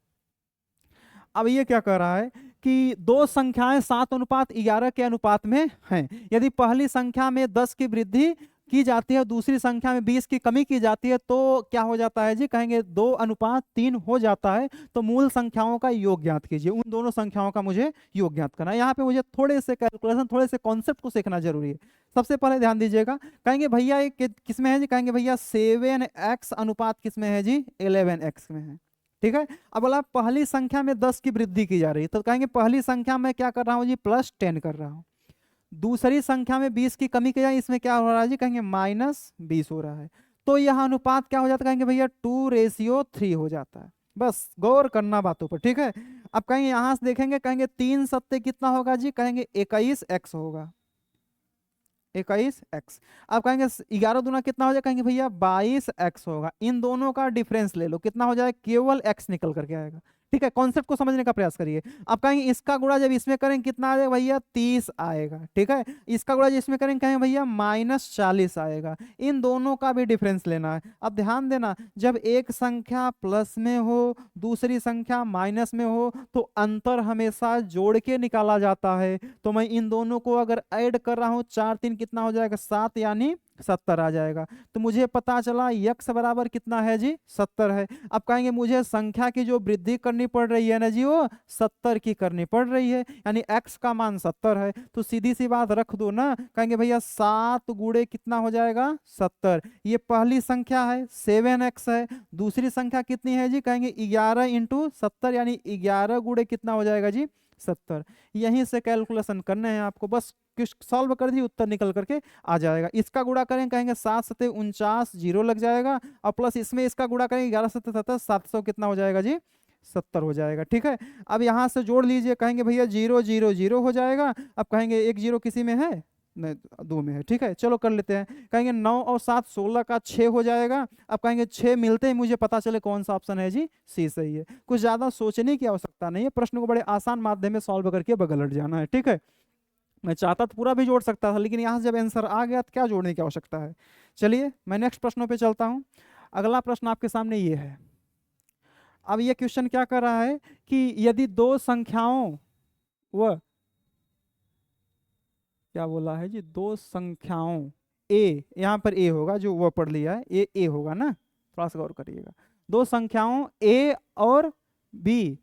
अब ये क्या कह रहा है कि दो संख्याएं 7:11 के अनुपात में हैं। यदि पहली संख्या में 10 की वृद्धि की जाती है और दूसरी संख्या में 20 की कमी की जाती है तो क्या हो जाता है जी? कहेंगे 2:3 हो जाता है। तो मूल संख्याओं का योग ज्ञात कीजिए। उन दोनों संख्याओं का मुझे योग ज्ञात करना है। यहाँ पे मुझे थोड़े से कैलकुलेशन, थोड़े से कॉन्सेप्ट को सीखना जरूरी है। सबसे पहले ध्यान दीजिएगा, कहेंगे भैया ये किसमें है जी? कहेंगे भैया 7x अनुपात किसमें है जी? 11x में है। ठीक है, अब बोला पहली संख्या में 10 की वृद्धि की जा रही है तो कहेंगे पहली संख्या में क्या कर रहा हूं जी? +10 कर रहा हूं। दूसरी संख्या में 20 की कमी की जाए, इसमें क्या हो रहा है जी? कहेंगे -20 हो रहा है। तो यह अनुपात क्या हो जाता है? कहेंगे भैया 2:3 हो जाता है। बस गौर करना बातों पर। ठीक है, अब कहेंगे यहां से देखेंगे, कहेंगे 3 सत्ते कितना होगा जी? कहेंगे 21x होगा। 21x। अब कहेंगे 11 दूना कितना हो जाएगा? कहेंगे भैया 22x होगा। इन दोनों का डिफरेंस ले लो, कितना हो जाएगा? केवल x निकल करके आएगा। ठीक है, कॉन्सेप्ट को समझने का प्रयास करिए। अब कहेंगे इसका गुणा जब इसमें करेंगे कितना आ जाएगा भैया? 30 आएगा। ठीक है, इसका गुणा जब इसमें करेंगे कहेंगे भैया -40 आएगा। इन दोनों का भी डिफरेंस लेना है। अब ध्यान देना, जब एक संख्या प्लस में हो दूसरी संख्या माइनस में हो तो अंतर हमेशा जोड़ के निकाला जाता है। तो मैं इन दोनों को अगर ऐड कर रहा हूं 4 3 कितना हो जाएगा? 7 यानी 70 आ जाएगा। तो मुझे पता चला x बराबर कितना है जी? 70 है। अब कहेंगे मुझे संख्या की जो वृद्धि करनी पड़ रही है ना जी, वो 70 की करनी पड़ रही है, यानी x का मान 70 है। तो सीधी सी बात रख दो ना, कहेंगे भैया 7 गुणे कितना हो जाएगा? 70। ये पहली संख्या है 7x है। दूसरी संख्या कितनी है जी? कहेंगे 11 × 70 यानी 11 गुणे कितना हो जाएगा जी? 70। यहीं से कैलकुलेशन करने हैं आपको, बस सॉल्व कर दी उत्तर निकल करके आ जाएगा। इसका गुणा करें कहेंगे 7 7 49, जीरो लग जाएगा, और प्लस इसमें इसका गुणा करेंगे 11 7 70, 700 कितना हो जाएगा जी? 70 हो जाएगा। ठीक है, अब यहां से जोड़ लीजिए, कहेंगे भैया 0 0 0 हो जाएगा। अब कहेंगे एक जीरो किसी में है नहीं, 2 में है। ठीक है, चलो कर लेते हैं। कहेंगे 9 और 7 16 का 6 हो जाएगा। अब कहेंगे 6 मिलते ही मुझे पता चले कौन सा ऑप्शन है जी? सी सही है। कुछ ज्यादा सोचने की आवश्यकता नहीं है, प्रश्न को बड़े आसान माध्यम में सॉल्व करके बगल हट जाना है। ठीक है, मैं चाहता तो पूरा भी जोड़ सकता था, लेकिन यहाँ से जब आंसर आ गया तो क्या जोड़ने की आवश्यकता है। चलिए मैं नेक्स्ट प्रश्नों पे चलता हूँ। अगला प्रश्न आपके सामने ये है। अब ये क्वेश्चन क्या कर रहा है कि यदि दो संख्याओं व क्या बोला है जी? दो संख्याओं ए, यहाँ पर ए होगा, जो वह पढ़ लिया है ए होगा ना, थोड़ा सा गौर करिएगा। दो संख्याओं a और b,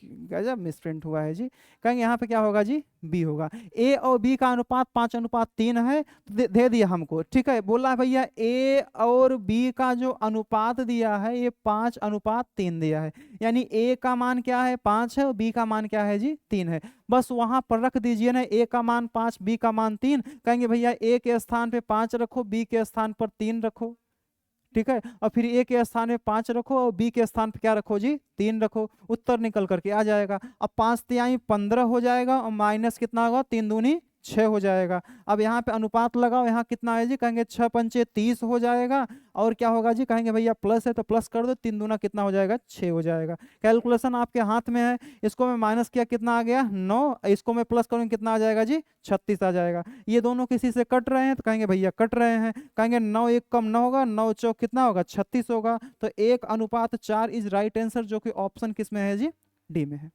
गजब मिसप्रिंट हुआ है जी, कहेंगे यहाँ पे क्या होगा जी, b होगा। a और b का अनुपात 5:3 है, तो दे दिया हमको, ठीक है। बोला है भैया a और b का जो अनुपात दिया है ये 5:3 दिया है, यानी a का मान क्या है 5 है और b का मान क्या है जी 3 है। बस वहां पर रख दीजिए ना, a का मान 5 b का मान 3, कहेंगे भैया a के स्थान पे 5 रखो, b के स्थान पर 3 रखो, ठीक है। और फिर a के स्थान में 5 रखो और b के स्थान पे क्या रखो जी 3 रखो, उत्तर निकल करके आ जाएगा। अब 5 15 हो जाएगा और माइनस कितना होगा 3 दूनी 6 हो जाएगा। अब यहाँ पे अनुपात लगाओ, यहाँ कितना है जी, कहेंगे 6 पंचे 30 हो जाएगा, और क्या होगा जी, कहेंगे भैया प्लस है तो प्लस कर दो, 3 दूना कितना हो जाएगा 6 हो जाएगा। कैलकुलेशन आपके हाथ में है, इसको मैं माइनस किया कितना आ गया 9, इसको मैं प्लस करूँ कितना आ जाएगा जी 36 आ जाएगा। ये दोनों किसी से कट रहे हैं तो कहेंगे भैया कट रहे हैं, कहेंगे 9 1 कम 9 होगा, 9 चौक कितना होगा 36 होगा, तो 1:4 इज राइट आंसर, जो कि ऑप्शन किस में है जी, डी में है।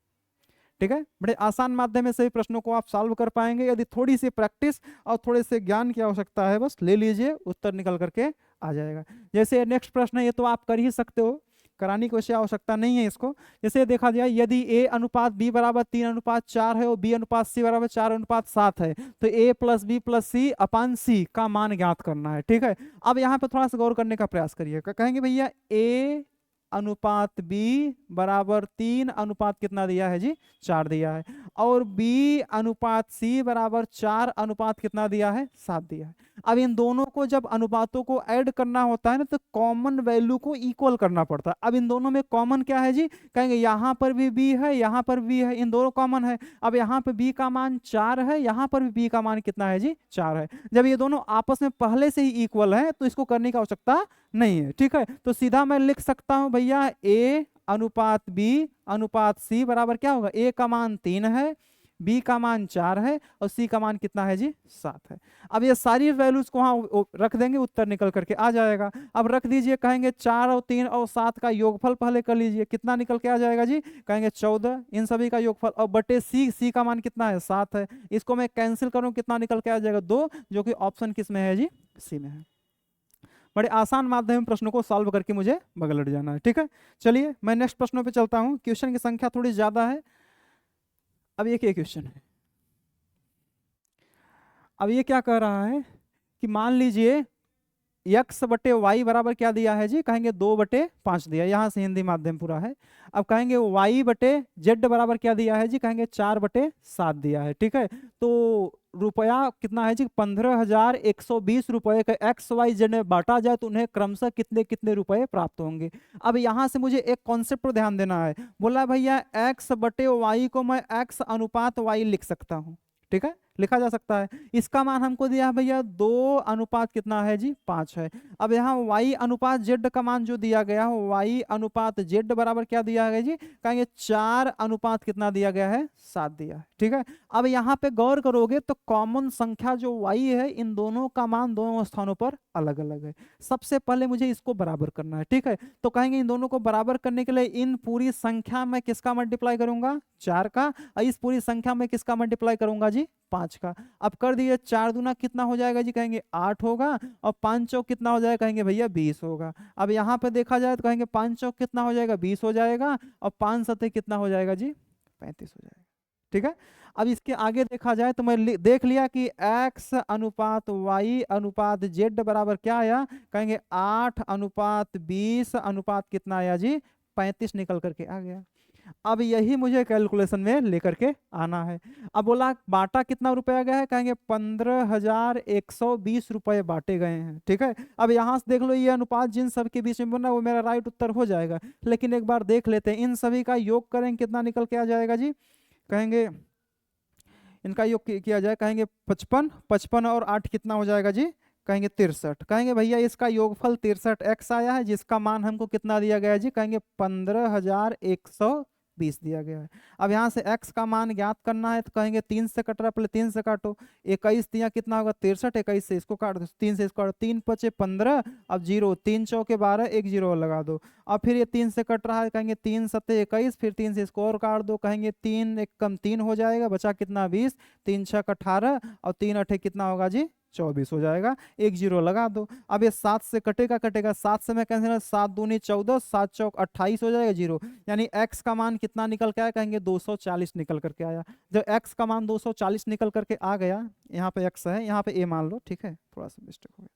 ठीक है, बड़े आसान माध्यम से प्रश्नों को आप सॉल्व कर पाएंगे, यदि थोड़ी सी प्रैक्टिस और थोड़े से ज्ञान की आवश्यकता है, बस ले लीजिए, उत्तर निकल करके आ जाएगा। जैसे नेक्स्ट प्रश्न है, ये तो आप कर ही सकते हो, कराने की वैसे आवश्यकता नहीं है इसको। जैसे देखा जाए, यदि a अनुपात b बराबर 3:4 है और b अनुपात c बराबर 4:7 है, तो a plus b plus c upon c का मान ज्ञात करना है। ठीक है, अब यहाँ पे थोड़ा सा गौर करने का प्रयास करिए, कहेंगे भैया a अनुपात b बराबर 3 अनुपात कितना दिया है जी 4 दिया है, और b अनुपात c बराबर 4 अनुपात कितना दिया है 7 दिया है। अब इन दोनों को जब अनुपातों को ऐड करना होता है ना, तो कॉमन वैल्यू को इक्वल करना पड़ता है। अब इन दोनों में कॉमन क्या है जी, कहेंगे यहाँ पर भी b है, यहाँ पर b है, इन दोनों कॉमन है। अब यहाँ पे b का मान 4 है, यहाँ पर भी b का मान कितना है जी 4 है। जब ये दोनों आपस में पहले से ही इक्वल है तो इसको करने की आवश्यकता नहीं है। ठीक है, तो सीधा मैं लिख सकता हूं भैया a अनुपात b अनुपात c बराबर क्या होगा, a का मान 3 है, b का मान 4 है और c का मान कितना है जी 7 है। अब ये सारी वैल्यूज को वहां रख देंगे, उत्तर निकल करके आ जाएगा। अब रख दीजिए, कहेंगे 4 और 3 और 7 का योगफल पहले कर लीजिए, कितना निकल के आ जाएगा जी, कहेंगे 14, इन सभी का योगफल, और बटे c का मान कितना है 7 है, इसको मैं कैंसिल करूं कितना निकल के आ जाएगा 2, जो कि ऑप्शन किस में है जी सी में है। बड़े आसान माध्यम प्रश्नों को सॉल्व करके मुझे बगल जाना है। ठीक है, चलिए मैं नेक्स्ट प्रश्नों पे चलता हूं, क्वेश्चन की संख्या थोड़ी ज्यादा है। अब ये क्या क्वेश्चन है, अब ये क्या कह रहा है कि मान लीजिए x बटे वाई बराबर क्या दिया है जी, कहेंगे 2/5 दिया, यहाँ से हिंदी माध्यम पूरा है। अब कहेंगे y बटे जेड बराबर क्या दिया है जी, कहेंगे 4/7 दिया है। ठीक है, तो रुपया कितना है जी 15,120 रुपये का एक्स वाई जेड में बांटा जाए तो उन्हें क्रमशः कितने कितने रुपए प्राप्त होंगे। अब यहाँ से मुझे एक कॉन्सेप्ट पर ध्यान देना है, बोला भैया x बटे वाई को मैं x अनुपात y लिख सकता हूँ। ठीक है, लिखा जा सकता है। इसका मान हमको दिया है भैया 2 अनुपात कितना है जी 5 है। अब यहाँ y अनुपात z का मान जो दिया गया है, y अनुपात z बराबर क्या दिया गया जी, कहेंगे 4 अनुपात कितना दिया गया है 7 दिया है। ठीक है, अब यहाँ पे गौर करोगे तो कॉमन संख्या जो y है, इन दोनों का मान दोनों स्थानों पर अलग अलग है। सबसे पहले मुझे इसको बराबर करना है। ठीक है, तो कहेंगे इन दोनों को बराबर करने के लिए इन पूरी संख्या में किसका मल्टीप्लाई करूंगा 4 का, और इस पूरी संख्या में किसका मल्टीप्लाई करूंगा जी 5 का। अब कर दिए, 4 दूना कितना हो जाएगा जी, कहेंगे 8 होगा, और 5 चौक कितना हो जाएगा, कहेंगे भैया 20 होगा। अब यहाँ पे देखा जाए तो कहेंगे 5 चौक कितना हो जाएगा 20 हो जाएगा, और 5 सतह कितना हो जाएगा जी 35 हो जाएगा। ठीक है, अब इसके आगे देखा जाए तो मैं देख लिया कि x अनुपात y अनुपात z बराबर क्या आया, कहेंगे 8 अनुपात 20 अनुपात कितना आया जी 35 निकल करके आ गया। अब यही मुझे कैलकुलेशन में लेकर के आना है। अब बोला बांटा कितना रुपया गया है, कहेंगे 15,120 रुपये बांटे गए हैं। ठीक है, अब यहाँ से देख लो ये अनुपात जिन सब के बीच में बना वो मेरा राइट उत्तर हो जाएगा, लेकिन एक बार देख लेते हैं, इन सभी का योग करेंगे कितना निकल के आ जाएगा जी, कहेंगे इनका योग किया जाए, कहेंगे 55, 55 और 8 कितना हो जाएगा जी, कहेंगे 63। कहेंगे भैया इसका योगफल 63x आया है, जिसका मान हमको कितना दिया गया है जी, कहेंगे 15,120 दिया गया है। अब यहाँ से x का मान ज्ञात करना है तो कहेंगे 3 से कट रहा है, पहले 3 से काटो, 21 दिया कितना होगा 63, 21 से इसको काट दो, 3 से इसको काटो, 3 पचे 15, अब 0, 3 चौके 12, एक 0 लगा दो। अब फिर ये 3 से कट रहा है, कहेंगे 3 सत्ते 21, फिर 3 से इसको और काट दो, कहेंगे 3 एक कम 3 हो जाएगा, बचा कितना 20, 3 6 18 और 3 8 कितना होगा जी 24 हो जाएगा, एक जीरो लगा दो। अब ये 7 से कटेगा, 7 से मैं कैंसिल, 7 दूनी 14, 7 चौक 28 हो जाएगा, जीरो। यानी x का मान कितना निकल के आया, कहेंगे 240 निकल करके आया। जब x का मान 240 निकल करके आ गया, यहाँ पे x है, यहाँ पे a मान लो, ठीक है, थोड़ा सा मिस्टेक हो गया,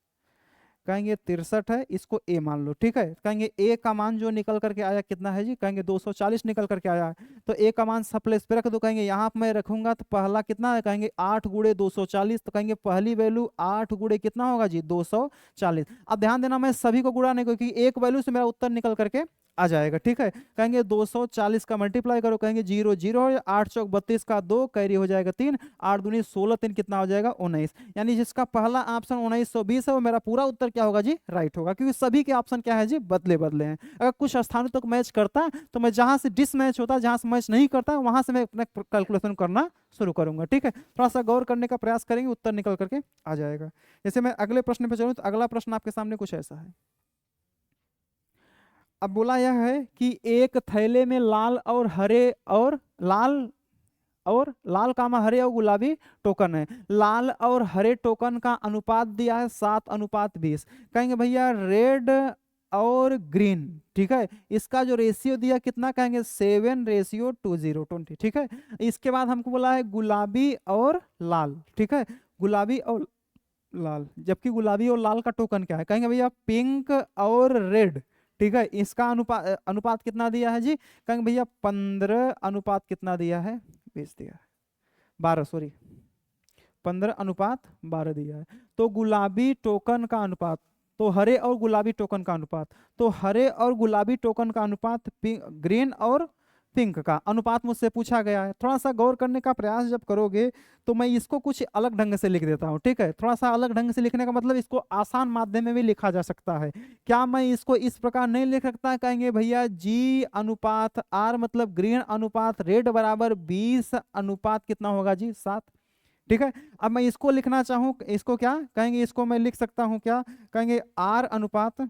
कहेंगे 63 है, इसको a मान लो, ठीक है। कहेंगे a का मान जो निकल करके आया कितना है जी, कहेंगे 240 निकल करके आया है, तो a का मान सब प्लेस पे रख दो। कहेंगे यहाँ पे मैं रखूंगा तो पहला कितना है, कहेंगे 8 गुणे 240, तो कहेंगे पहली वैल्यू 8 गुणे कितना होगा जी, 240। अब ध्यान देना, मैं सभी को गुणा नहीं, क्योंकि एक वैल्यू से मेरा उत्तर निकल करके आ जाएगा, ठीक है। कहेंगे 240 का मल्टीप्लाई करो, कहेंगे 0 0, 8 चौक 32 का 2, कैरी हो जाएगा 3, 8 दूनी 16, 3 कितना हो जाएगा 19। यानी जिसका पहला ऑप्शन 1920 है वो मेरा पूरा उत्तर क्या होगा जी, राइट होगा, क्योंकि सभी के ऑप्शन क्या है जी, बदले बदले हैं। अगर कुछ स्थानों तक मैच करता है तो मैं जहां से डिसमैच होता है, जहां से मैच नहीं करता वहां से मैं अपना कैलकुलेशन करना शुरू करूंगा, ठीक है। थोड़ा सा गौर करने का प्रयास करेंगे, उत्तर निकल करके आ जाएगा। जैसे मैं अगले प्रश्न पे चलूं, तो अगला प्रश्न आपके सामने कुछ ऐसा है। अब बोला यह है कि एक थैले में लाल और हरे और लाल कामा हरे और गुलाबी टोकन है। लाल और हरे टोकन का अनुपात दिया है 7:20। कहेंगे भैया रेड और ग्रीन, ठीक है, इसका जो रेशियो दिया कितना, कहेंगे 7:20, ठीक है। इसके बाद हमको बोला है गुलाबी और लाल, ठीक है, गुलाबी और लाल, जबकि गुलाबी और लाल का टोकन क्या है, कहेंगे भैया पिंक और रेड, ठीक है। इसका अनुपात अनुपात कितना दिया है जी, कहेंगे भैया 15 अनुपात कितना दिया है, 20 दिया है, 12, सॉरी 15:12 दिया है। तो गुलाबी टोकन का अनुपात, तो हरे और गुलाबी टोकन का अनुपात, तो हरे और गुलाबी टोकन का अनुपात, ग्रीन और पिंक का अनुपात मुझसे पूछा गया है। थोड़ा सा गौर करने का प्रयास जब करोगे तो मैं इसको कुछ अलग ढंग से लिख देता हूँ, ठीक है। थोड़ा सा अलग ढंग से लिखने का मतलब इसको आसान माध्यम में भी लिखा जा सकता है। क्या मैं इसको इस प्रकार नहीं लिख सकता, कहेंगे भैया G अनुपात R मतलब ग्रीन अनुपात रेड बराबर 20 अनुपात कितना होगा जी, 7, ठीक है। अब मैं इसको लिखना चाहूँ, इसको क्या कहेंगे, इसको मैं लिख सकता हूँ क्या, कहेंगे R अनुपात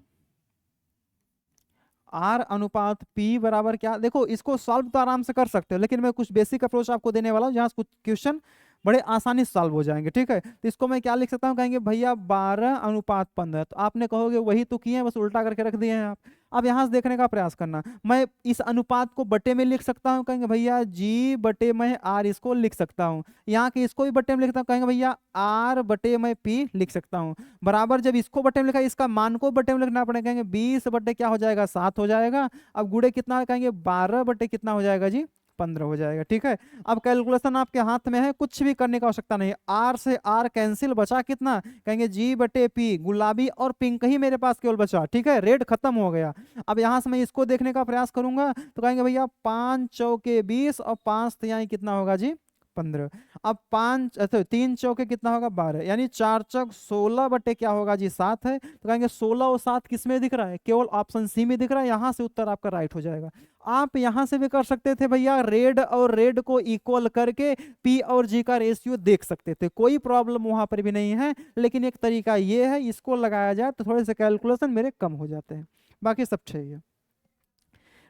P बराबर क्या, देखो इसको सॉल्व तो आराम से कर सकते हो, लेकिन मैं कुछ बेसिक अप्रोच आपको देने वाला हूँ जहाँ कुछ क्वेश्चन बड़े आसानी से सॉल्व हो जाएंगे, ठीक है। तो इसको मैं क्या लिख सकता हूँ, कहेंगे भैया 12:15। तो आपने कहोगे वही तो किए हैं, बस उल्टा करके रख दिए हैं आप। अब यहाँ से देखने का प्रयास करना, मैं इस अनुपात को बटे में लिख सकता हूँ, कहेंगे भैया G बटे में R, इसको लिख सकता हूँ। यहाँ के इसको भी बटे में लिखता हूँ, कहेंगे भैया R बटे में P लिख सकता हूँ। बराबर जब इसको बटे में लिखा, इसका मान को बटे में लिखना पड़ेगा, कहेंगे 20 बटे क्या हो जाएगा, 7 हो जाएगा। अब गुड़े कितना, कहेंगे 12 बटे कितना हो जाएगा जी, 15 हो जाएगा, ठीक है। अब कैलकुलेशन आपके हाथ में है, कुछ भी करने की आवश्यकता नहीं। R से R कैंसिल, बचा कितना, कहेंगे G बटे P, गुलाबी और पिंक ही मेरे पास केवल बचा, ठीक है, रेड खत्म हो गया। अब यहां से मैं इसको देखने का प्रयास करूंगा तो कहेंगे भैया 5 चौके 20 और 5 तिहाई कितना होगा जी, 15। अब 5 अच्छा 3 चौके कितना होगा, 12, यानी 4 चौक 16 बटे क्या होगा जी, 7 है। तो कहेंगे 16 और 7 किस में दिख रहा है, केवल ऑप्शन सी में दिख रहा है, यहां से उत्तर आपका राइट हो जाएगा। आप यहां से भी कर सकते थे भैया, रेड और रेड को इक्वल करके पी और जी का रेशियो देख सकते थे, कोई प्रॉब्लम वहां पर भी नहीं है। लेकिन एक तरीका ये है, इसको लगाया जाए तो थोड़े से कैलकुलेशन मेरे कम हो जाते हैं, बाकी सब सही है,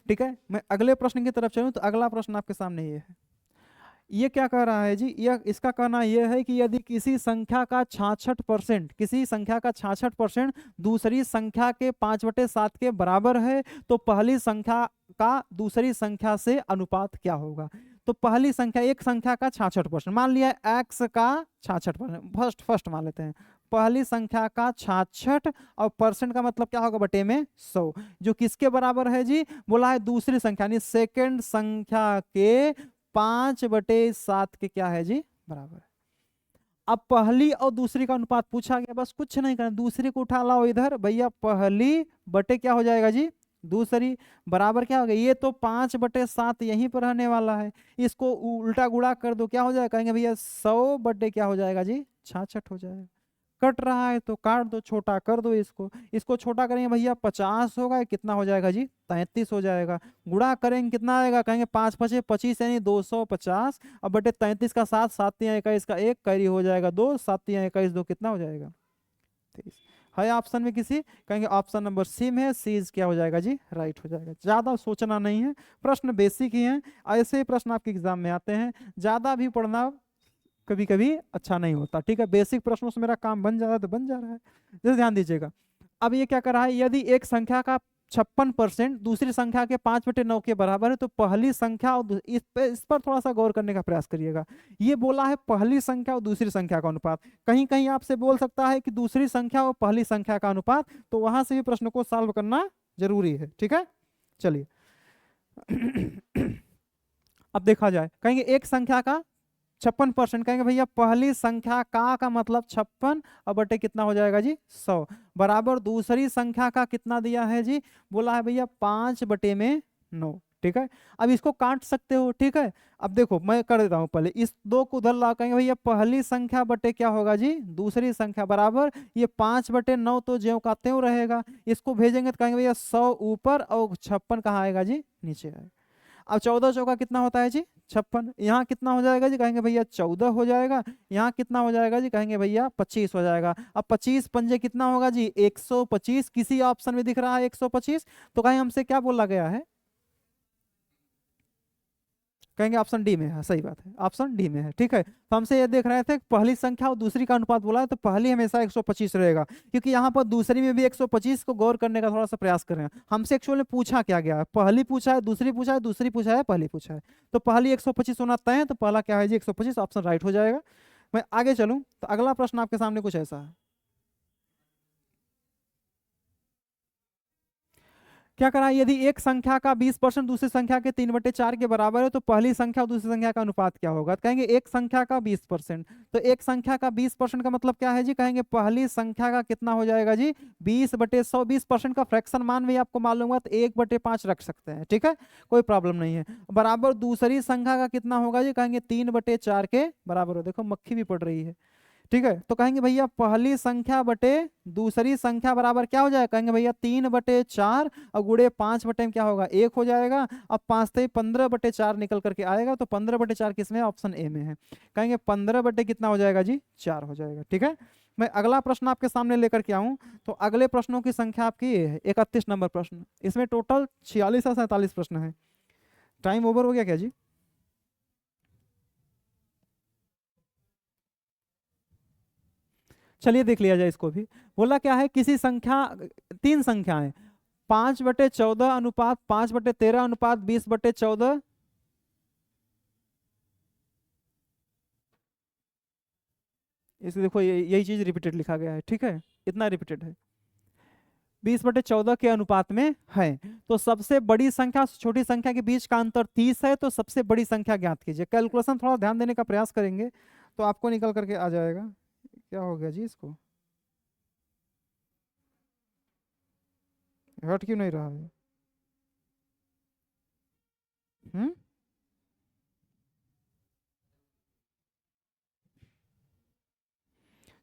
ठीक है। मैं अगले प्रश्न की तरफ चलूं, तो अगला प्रश्न आपके सामने ये है। ये क्या कह रहा है जी, यह इसका कहना यह है कि यदि किसी संख्या का 66%, किसी संख्या का 66% दूसरी संख्या के 5/7 के बराबर है, तो पहली संख्या का दूसरी संख्या से अनुपात क्या होगा। तो पहली संख्या, एक संख्या का 66%, मान लिया x का 66%, फर्स्ट मान लेते हैं, पहली संख्या का 66 और परसेंट का मतलब क्या होगा, बटे में 100, जो किसके बराबर है जी, बोला है दूसरी संख्या यानी सेकेंड संख्या के 5/7 के क्या है जी, बराबर। अब पहली और दूसरी का अनुपात पूछा गया, बस कुछ नहीं करना, दूसरी को उठा लाओ इधर, भैया पहली बटे क्या हो जाएगा जी, दूसरी, बराबर क्या हो गया, ये तो 5/7 यहीं पर रहने वाला है, इसको उल्टा गुणा कर दो, क्या हो जाएगा, कहेंगे भैया 100 बटे क्या हो जाएगा जी, 66 हो जाएगा। कट रहा है तो काट दो, छोटा कर दो, इसको छोटा करेंगे भैया 50 होगा, कितना हो जाएगा जी, 33 हो जाएगा। गुणा करेंगे कितना आएगा, कहेंगे 5 5 25 यानी 250, अब बटे 33 का 7, 7 तिहाई 21 का 1, कैरी हो जाएगा 2, 7 तिहाई 21 2 कितना हो जाएगा, 23। है ऑप्शन में किसी, कहेंगे ऑप्शन नंबर सी में है, सी क्या हो जाएगा जी, राइट हो जाएगा। ज्यादा सोचना नहीं है, प्रश्न बेसिक ही है, ऐसे ही प्रश्न आपके एग्जाम में आते हैं, ज्यादा भी पढ़ना कभी कभी अच्छा नहीं होता। ठीक है, बेसिक प्रश्नों से मेरा काम बन जा रहा है तो बन जा रहा है, जैसे ध्यान दीजिएगा। अब ये क्या कर रहा है, यदि एक संख्या का 56% दूसरी संख्या के 5/9 के बराबर है तो पहली संख्या और इस पर थोड़ा सा गौर करने का प्रयास करिएगा। ये बोला है पहली संख्या और दूसरी संख्या का अनुपात, कहीं कहीं आपसे बोल सकता है कि दूसरी संख्या और पहली संख्या का अनुपात, तो वहां से भी प्रश्न को सॉल्व करना जरूरी है। ठीक है, चलिए अब देखा जाए, कहेंगे एक संख्या का 56%, कहेंगे भैया पहली संख्या का मतलब 56 और बटे कितना हो जाएगा जी 100, बराबर दूसरी संख्या का कितना दिया है जी, बोला है भैया 5/9। ठीक है, अब इसको काट सकते हो। ठीक है, अब देखो मैं कर देता हूं, पहले इस 2 को उधर ला, कहेंगे भैया पहली संख्या बटे क्या होगा जी दूसरी संख्या, बराबर ये 5/9 तो ज्यों का त्यों रहेगा, इसको भेजेंगे तो कहेंगे भैया 100 ऊपर और 56 कहाँ आएगा जी नीचे आएगा। अब 14 चौका कितना होता है जी 56, यहाँ कितना हो जाएगा जी, कहेंगे भैया 14 हो जाएगा, यहाँ कितना हो जाएगा जी, कहेंगे भैया 25 हो जाएगा। अब 25 पंजे कितना होगा जी 125, किसी ऑप्शन में दिख रहा है 125, तो कहेंगे हमसे क्या बोला गया है, कहेंगे ऑप्शन डी में है, सही बात है ऑप्शन डी में है। ठीक है, तो हमसे ये देख रहे थे पहली संख्या और दूसरी का अनुपात बोला है, तो पहली हमेशा 125 रहेगा, क्योंकि यहाँ पर दूसरी में भी 125 को गौर करने का थोड़ा सा प्रयास कर रहे हैं। हमसे एक्चुअली में पूछा क्या गया है, पहली पूछा है, दूसरी पूछा है, दूसरी पूछा है, पहली पूछा है, तो पहली 125 होना तय है, तो पहला क्या है जी 125, ऑप्शन राइट हो जाएगा। मैं आगे चलूँ तो अगला प्रश्न आपके सामने कुछ ऐसा है, क्या करा, यदि एक संख्या का 20% दूसरी संख्या के 3/4 के बराबर है तो पहली संख्या और दूसरी संख्या का अनुपात क्या होगा, तो कहेंगे एक संख्या का 20%, तो एक संख्या का 20% का मतलब क्या है जी, कहेंगे पहली संख्या का कितना हो जाएगा जी 20/100, 20% का फ्रैक्शन मान भी आपको मालूम हुआ तो 1/5 रख सकते हैं। ठीक है, कोई प्रॉब्लम नहीं है, बराबर दूसरी संख्या का कितना होगा जी, कहेंगे 3/4 के बराबर हो, देखो मक्खी भी पड़ रही है। ठीक है, तो कहेंगे भैया पहली संख्या बटे दूसरी संख्या बराबर क्या हो जाएगा, कहेंगे भैया 3/4 और गुड़े 5 में क्या होगा 1 हो जाएगा। अब 5 से 15/4 निकल करके आएगा, तो 15/4 किसमें, ऑप्शन ए में है, कहेंगे 15 बटे कितना हो जाएगा जी 4 हो जाएगा। ठीक है, मैं अगला प्रश्न आपके सामने लेकर के आऊं, तो अगले प्रश्नों की संख्या आपकी ये है 31 नंबर प्रश्न, इसमें टोटल 46 या 47 प्रश्न है। टाइम ओवर हो गया क्या जी, चलिए देख लिया जाए इसको भी। बोला क्या है, किसी संख्या, तीन संख्याएं 5/14 अनुपात 5/13 अनुपात 20/14, इसे देखो यही चीज रिपीटेड लिखा गया है। ठीक है, इतना रिपीटेड है, 20/14 के अनुपात में है, तो सबसे बड़ी संख्या छोटी संख्या के बीच का अंतर 30 है, तो सबसे बड़ी संख्या ज्ञात कीजिए। कैलकुलेशन थोड़ा ध्यान देने का प्रयास करेंगे तो आपको निकल करके आ जाएगा। क्या हो गया जी, इसको हट क्यों नहीं रहा है, हम्म,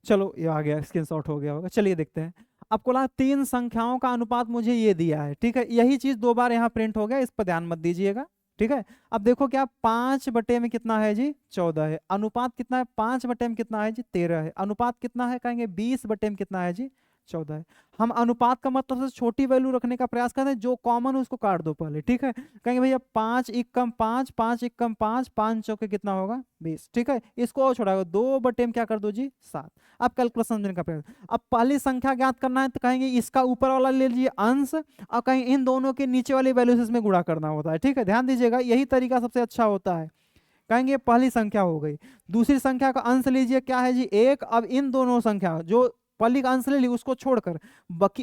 चलो ये आ गया, स्क्रीनशॉट हो गया होगा, चलिए देखते हैं। आपको लगा तीन संख्याओं का अनुपात मुझे ये दिया है, ठीक है, यही चीज दो बार यहाँ प्रिंट हो गया, इस पर ध्यान मत दीजिएगा। ठीक है, अब देखो क्या 5 बटे में कितना है जी 14 है, अनुपात कितना है 5 बटे में कितना है जी 13 है, अनुपात कितना है कहेंगे 20 बटे में कितना है जी 14 है। हम अनुपात का मतलब से छोटी वैल्यू रखने का प्रयास करते हैं, जो कॉमन है उसको काट दो पहले। ठीक है, कहेंगे भैया 5 इक्कम 5, 5 इक्कम 5, 5 चौके कितना होगा 20। ठीक है, इसको और छोड़ा 2 बटे में क्या कर दो जी 7। अब कैलकुलेशन समझने का प्रयास, अब पहली संख्या ज्ञात करना है तो कहेंगे इसका ऊपर वाला ले लीजिए अंश, और कहीं इन दोनों के नीचे वाली वैल्यू से इसमें गुणा करना होता है। ठीक है, ध्यान दीजिएगा यही तरीका सबसे अच्छा होता है। कहेंगे पहली संख्या हो गई, दूसरी संख्या का अंश लीजिए क्या है जी 1, अब इन दोनों संख्या जो पहली का अंश ले ली उसको छोड़कर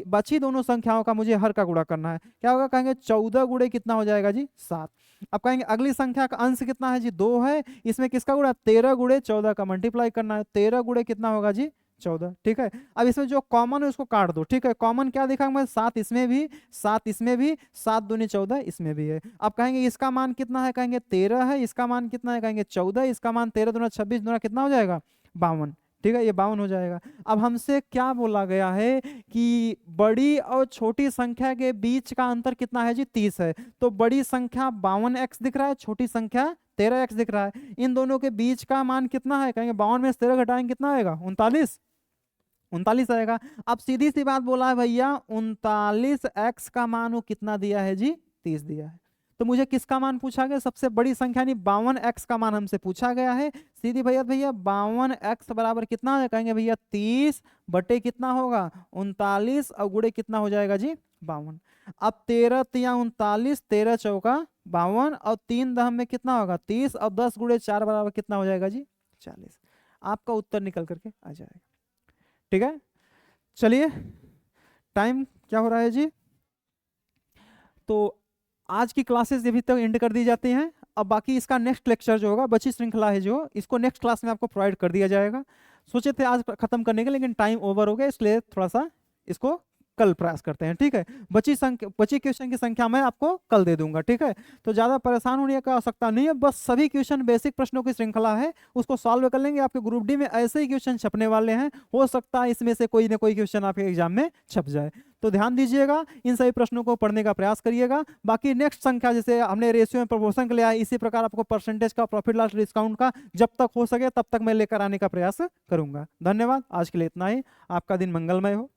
बची दोनों संख्याओं का मुझे हर का गुणा करना है, क्या होगा कहेंगे 14 गुणे कितना हो जाएगा जी 7। अब कहेंगे अगली संख्या का अंश कितना है जी 2 है, इसमें किसका गुणा 13 गुणे 14 का मल्टीप्लाई करना है, 13 गुणे कितना होगा जी 14। ठीक है, अब इसमें जो कॉमन है उसको काट दो। ठीक है, कॉमन क्या दिखा मैं 7 इसमें भी, 7 इसमें भी, 7 दूनी 14 इसमें भी है। अब कहेंगे इसका मान कितना है कहेंगे 13 है, इसका मान कितना है कहेंगे 14, इसका मान 13 दूना 26 दूना कितना हो जाएगा 52। ठीक है, ये 52 हो जाएगा। अब हमसे क्या बोला गया है कि बड़ी और छोटी संख्या के बीच का अंतर कितना है जी 30 है, तो बड़ी संख्या 52x दिख रहा है, छोटी संख्या 13x दिख रहा है, इन दोनों के बीच का मान कितना है कहेंगे 52 में से 13 घटाएंगे कितना आएगा 39, 39 आएगा। अब सीधी सी बात बोला है भैया 39x का मान वो कितना दिया है जी 30 दिया है, तो मुझे किसका मान पूछा गया, सबसे बड़ी संख्या यानी 52x का मान हमसे पूछा गया है। सीधी भैया 52x बराबर कितना है, कहेंगे भैया 30 बटे कितना होगा 39 और गुणे कितना हो जाएगा जी 52। अब 13 तिया 39, 13 चौका 52 और 3 दह में कितना होगा 30 और 10 गुणे 4 बराबर कितना हो जाएगा जी 40। आपका उत्तर निकल करके आ जाएगा। ठीक है, चलिए टाइम क्या हो रहा है जी, तो आज की क्लासेस अभी तक एंड कर दी जाती हैं। अब बाकी इसका नेक्स्ट लेक्चर जो होगा, बची श्रृंखला है जो, इसको नेक्स्ट क्लास में आपको प्रोवाइड कर दिया जाएगा। सोचे थे आज खत्म करने के, लेकिन टाइम ओवर हो गया, इसलिए थोड़ा सा इसको कल प्रयास करते हैं। ठीक है, बची क्वेश्चन की संख्या मैं आपको कल दे दूंगा। ठीक है, तो ज्यादा परेशान होने की आवश्यकता नहीं है, बस सभी क्वेश्चन बेसिक प्रश्नों की श्रृंखला है, उसको सॉल्व कर लेंगे। आपके ग्रुप डी में ऐसे ही क्वेश्चन छपने वाले हैं, हो सकता है इसमें से कोई ना कोई क्वेश्चन आपके एग्जाम में छप जाए, तो ध्यान दीजिएगा, इन सभी प्रश्नों को पढ़ने का प्रयास करिएगा। बाकी नेक्स्ट संख्या जैसे हमने रेशियो में प्रपोर्शन के लिए आया, इसी प्रकार आपको परसेंटेज का, प्रॉफिट लॉस डिस्काउंट का जब तक हो सके तब तक मैं लेकर आने का प्रयास करूंगा। धन्यवाद, आज के लिए इतना ही। आपका दिन मंगलमय हो।